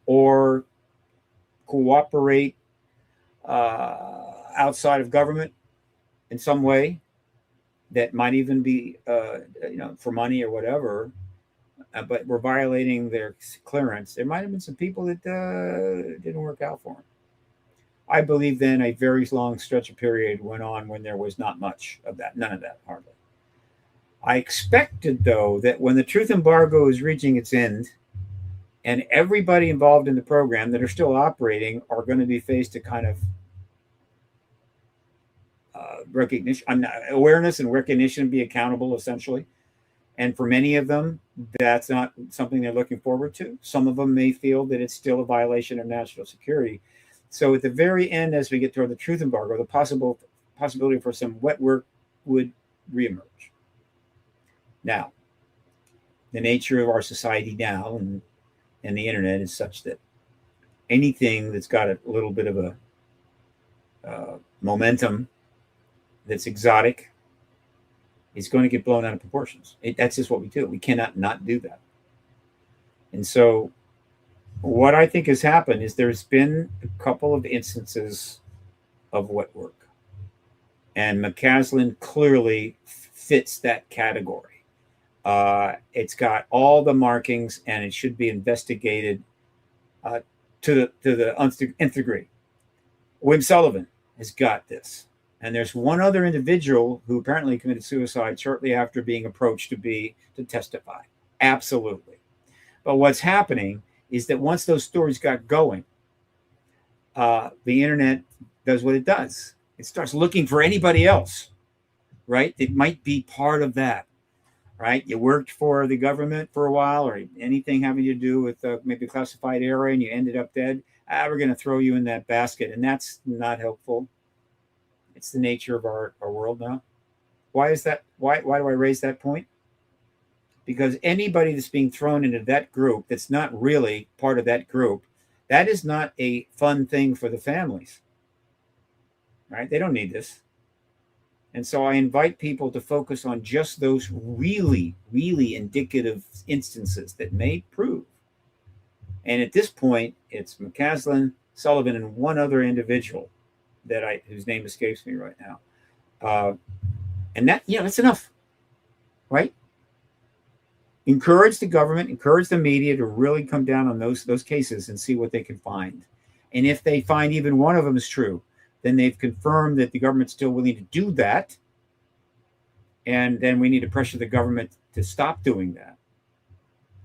or cooperate outside of government in some way that might even be, for money or whatever, but were violating their clearance, there might have been some people that didn't work out for them. I believe then a very long stretch of period went on when there was not much of that, none of that, hardly. I expected, though, that when the truth embargo is reaching its end and everybody involved in the program that are still operating are going to be faced to kind of recognition, awareness and recognition, be accountable, essentially. And for many of them, that's not something they're looking forward to. Some of them may feel that it's still a violation of national security. So at the very end, as we get toward the truth embargo, the possibility for some wet work would reemerge. Now, the nature of our society now and the internet is such that anything that's got a little bit of a momentum that's exotic is going to get blown out of proportions. That's just what we do. We cannot not do that. And so what I think has happened is there's been a couple of instances of wet work. And McCaslin clearly fits that category. It's got all the markings and it should be investigated to the nth degree. Wim Sullivan has got this. And there's one other individual who apparently committed suicide shortly after being approached to testify. Absolutely. But what's happening is that once those stories got going, the internet does what it does. It starts looking for anybody else, right? It might be part of that, right? You worked for the government for a while or anything having to do with maybe a classified area and you ended up dead. We're going to throw you in that basket. And that's not helpful. It's the nature of our world now. Why is that? Why do I raise that point? Because anybody that's being thrown into that group that's not really part of that group, that is not a fun thing for the families, right? They don't need this. And so I invite people to focus on just those really, really indicative instances that may prove. And at this point, it's McCaslin, Sullivan, and one other individual whose name escapes me right now. And that, that's enough, right? Encourage the government, encourage the media to really come down on those cases and see what they can find. And if they find even one of them is true, then they've confirmed that the government's still willing to do that. And then we need to pressure the government to stop doing that.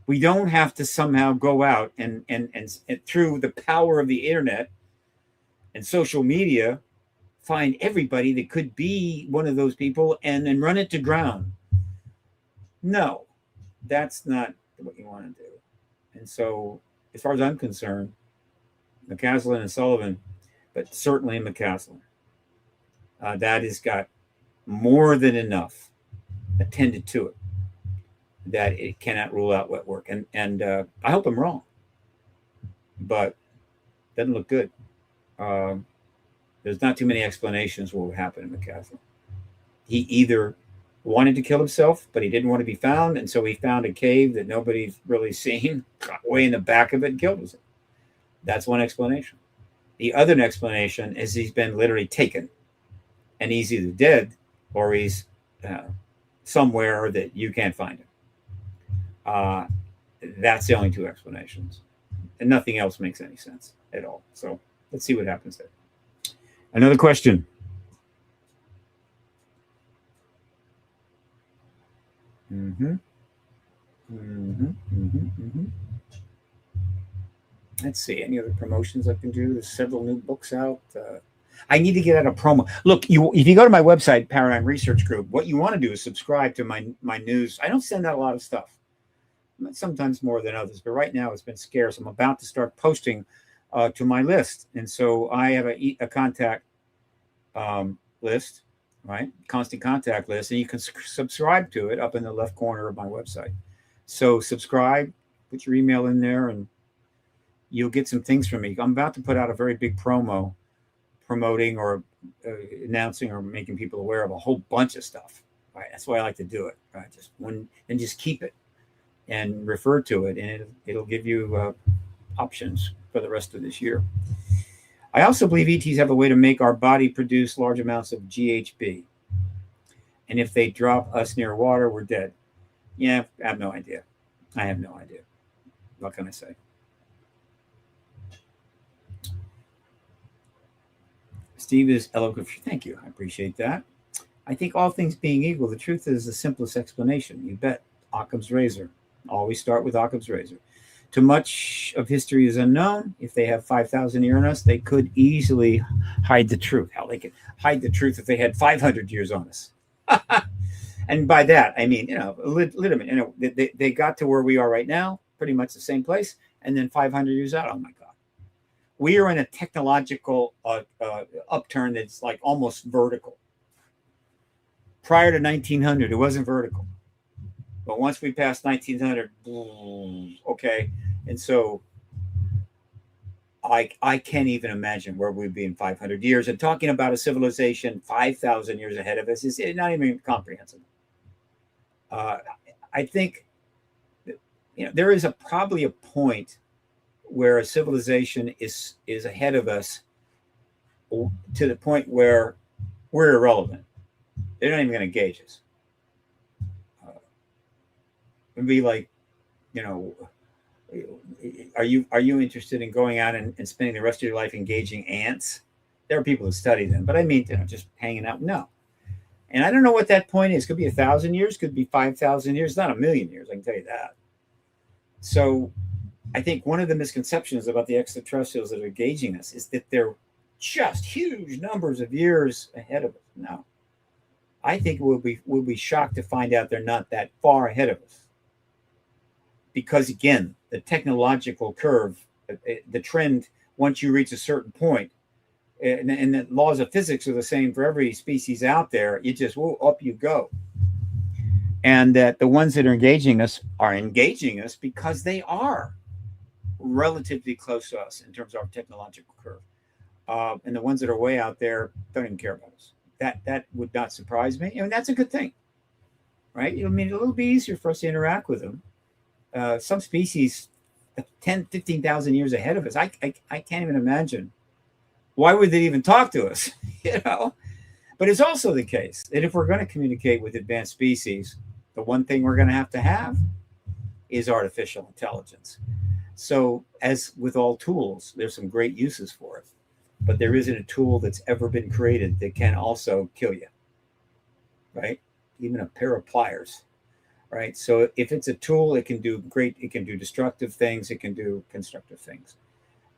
We don't have to somehow go out and through the power of the internet and social media, find everybody that could be one of those people and then run it to ground. No, that's not what you want to do. And so, as far as I'm concerned, McCaslin and Sullivan, but certainly McCaslin, that has got more than enough attended to it that it cannot rule out wet work. And I hope I'm wrong, but it doesn't look good. There's not too many explanations what would happen in McCaffrey. He either wanted to kill himself, but he didn't want to be found, and so he found a cave that nobody's really seen, got way in the back of it, and killed himself. That's one explanation. The other explanation is he's been literally taken, and he's either dead or he's somewhere that you can't find him. That's the only two explanations, and nothing else makes any sense at all. So let's see what happens there. Another question. Let's see, any other promotions I can do? There's several new books out. I need to get out a promo. Look, if you go to my website, Paradigm Research Group, what you want to do is subscribe to my news. I don't send out a lot of stuff, sometimes more than others, but right now it's been scarce. I'm about to start posting to my list, and so I have a contact list, right? Constant contact list, and you can subscribe to it up in the left corner of my website. So subscribe, put your email in there, and you'll get some things from me. I'm about to put out a very big promo promoting or announcing or making people aware of a whole bunch of stuff. Right? That's why I like to do it. Right? Just keep it and refer to it, and it'll give you options for the rest of this year. I also believe ETs have a way to make our body produce large amounts of GHB. And if they drop us near water, we're dead. Yeah, I have no idea. What can I say? Steve is eloquent. Thank you. I appreciate that. I think all things being equal, the truth is the simplest explanation. You bet. Occam's razor. Always start with Occam's razor. Too much of history is unknown. If they have 5,000 years on us, they could easily hide the truth. Hell, they could hide the truth if they had 500 years on us. And by that, I mean, legitimate. They got to where we are right now, pretty much the same place, and then 500 years out, oh my God. We are in a technological upturn that's like almost vertical. Prior to 1900, it wasn't vertical. But once we passed 1900, okay. And so I can't even imagine where we'd be in 500 years. And talking about a civilization 5,000 years ahead of us is not even comprehensible. I think there is probably a point where a civilization is ahead of us to the point where we're irrelevant. They're not even going to gauge us. It'd be like, are you interested in going out and spending the rest of your life engaging ants? There are people who study them, but I mean, just hanging out. No. And I don't know what that point is. Could be 1,000 years, could be 5,000 years, not 1,000,000 years. I can tell you that. So I think one of the misconceptions about the extraterrestrials that are engaging us is that they're just huge numbers of years ahead of us. No. I think we'll be shocked to find out they're not that far ahead of us. Because again, the technological curve, the trend, once you reach a certain point, and the laws of physics are the same for every species out there, you just, up you go. And that the ones that are engaging us because they are relatively close to us in terms of our technological curve. And the ones that are way out there don't even care about us. That would not surprise me. And that's a good thing, right? I mean, it'll be easier for us to interact with them. Some species 10, 15,000 years ahead of us. I can't even imagine. Why would they even talk to us? But it's also the case that if we're going to communicate with advanced species, the one thing we're going to have is artificial intelligence. So as with all tools, there's some great uses for it, but there isn't a tool that's ever been created that can also kill you, right? Even a pair of pliers. Right. So if it's a tool, it can do great. It can do destructive things. It can do constructive things.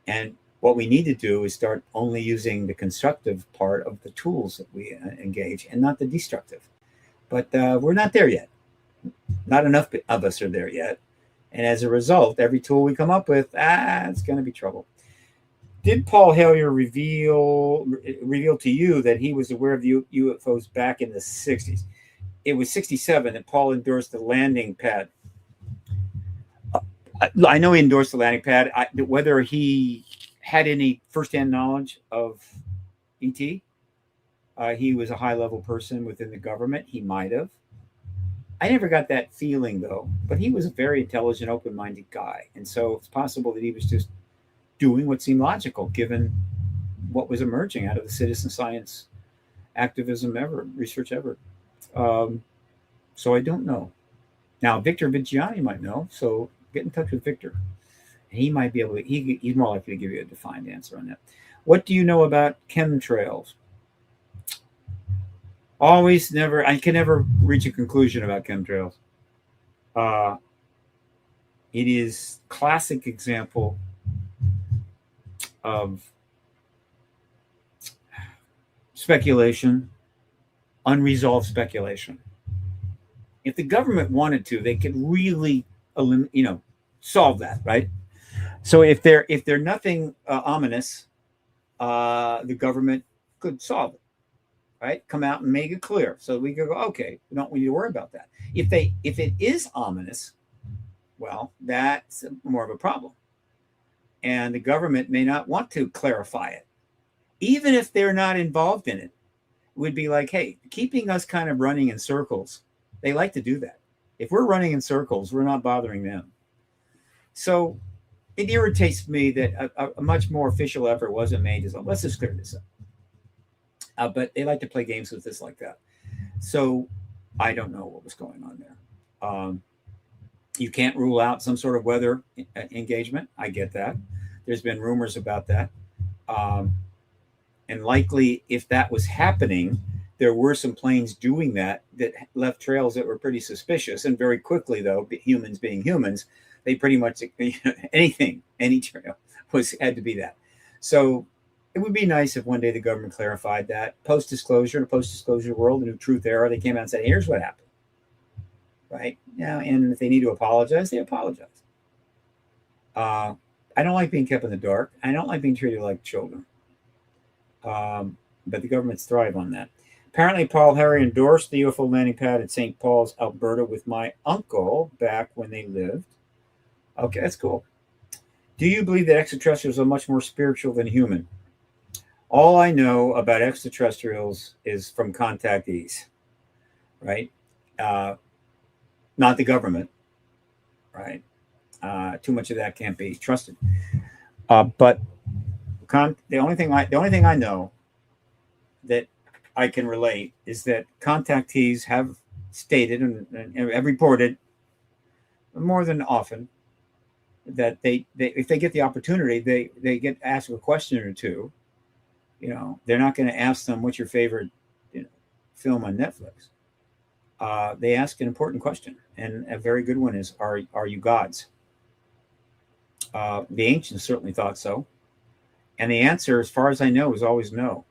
And what we need to do is start only using the constructive part of the tools that we engage and not the destructive. But we're not there yet. Not enough of us are there yet. And as a result, every tool we come up with, it's going to be trouble. Did Paul Hellyer reveal to you that he was aware of the UFOs back in the 60s? It was 67 that Paul endorsed the landing pad. I know he endorsed the landing pad. Whether he had any firsthand knowledge of ET. He was a high-level person within the government. He might have. I never got that feeling, though. But he was a very intelligent, open-minded guy. And so it's possible that he was just doing what seemed logical, given what was emerging out of the citizen science activism research ever. So I don't know. Now, Victor Vigiani might know. So get in touch with Victor. He might be able to, he's more likely to give you a defined answer on that. What do you know about chemtrails? I can never reach a conclusion about chemtrails. It is classic example of speculation, unresolved speculation. If the government wanted to, they could really, solve that, right? So if they're nothing ominous, the government could solve it, right? Come out and make it clear, so we could go, okay, we don't need to worry about that. If it is ominous, well, that's more of a problem, and the government may not want to clarify it, even if they're not involved in it. It would be like, hey, keeping us kind of running in circles. They like to do that. If we're running in circles, we're not bothering them. So it irritates me that a much more official effort wasn't made to say, let's just clear this up. But they like to play games with this like that. So I don't know what was going on there. You can't rule out some sort of weather engagement. I get that. There's been rumors about that. And likely, if that was happening, there were some planes doing that left trails that were pretty suspicious. And very quickly, though, humans being humans, they pretty much, any trail had to be that. So it would be nice if one day the government clarified that. Post-disclosure, in a post-disclosure world, a new truth era, they came out and said, here's what happened. Right? Now, and if they need to apologize, they apologize. I don't like being kept in the dark. I don't like being treated like children. But the governments thrive on that. Apparently, Paul Harry endorsed the UFO landing pad at St. Paul's, Alberta, with my uncle back when they lived. Okay, that's cool. Do you believe that extraterrestrials are much more spiritual than human? All I know about extraterrestrials is from contactees, right? Not the government, right? Too much of that can't be trusted. But the only thing I know that I can relate is that contactees have stated and have reported more than often that they if they get the opportunity, they get asked a question or two. They're not going to ask them what's your favorite film on Netflix. They ask an important question, and a very good one is, are you gods? The ancients certainly thought so, and the answer, as far as I know, is always no.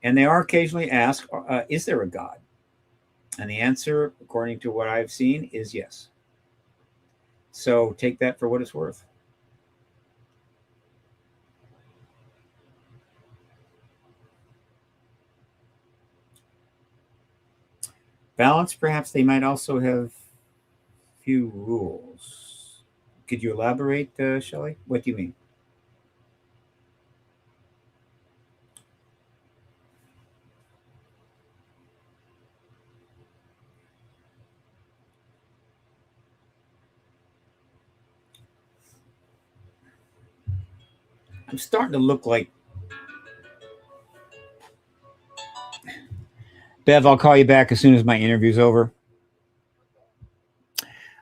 And they are occasionally asked, is there a God? And the answer, according to what I've seen, is yes. So take that for what it's worth. Balance, perhaps they might also have few rules. Could you elaborate, Shelley? What do you mean? I'm starting to look like Bev. I'll call you back as soon as my interview's over.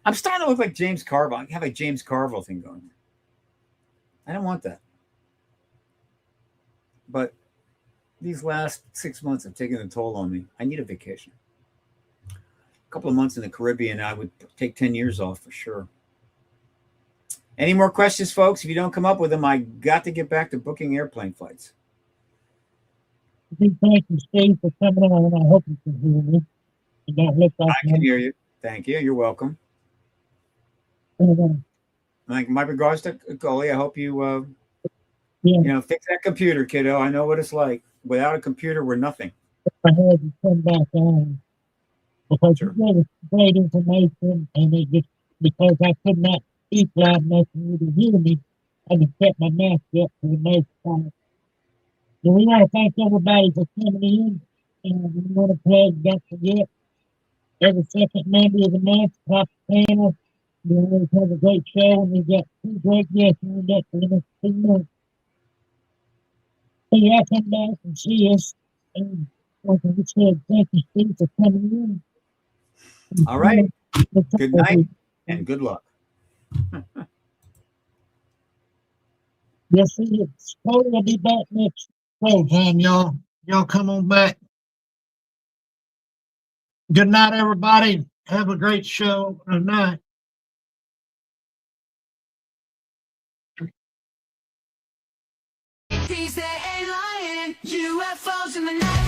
I'm starting to look like James Carville. I have a James Carville thing going. I don't want that. But these last 6 months have taken a toll on me. I need a vacation. A couple of months in the Caribbean, I would take 10 years off for sure. Any more questions, folks? If you don't come up with them, I got to get back to booking airplane flights. Thank you, Steve, for coming on. I hope you can hear me. I can hear you. Thank you. You're welcome. My regards to Coley. I hope you, fix that computer, kiddo. I know what it's like. Without a computer, we're nothing. I had to come back on because you gave great information, and it just because I could not speak loud enough for you to hear me, I just kept my mouth shut for the most part. And we want to thank everybody for coming in. And we want to plug, don't forget, every second Monday of the month, top panel. We always have a great show, and we've got 2 great guests lined up for the next 2 months. So y'all come back and see us. And like I said, thank you, Steve, for coming in. All right. Good night and good luck. Yes, see, Coley will be back next program, y'all. Y'all come on back. Good night, everybody. Have a great show. Good night. These they ain't lying. UFOs in the night.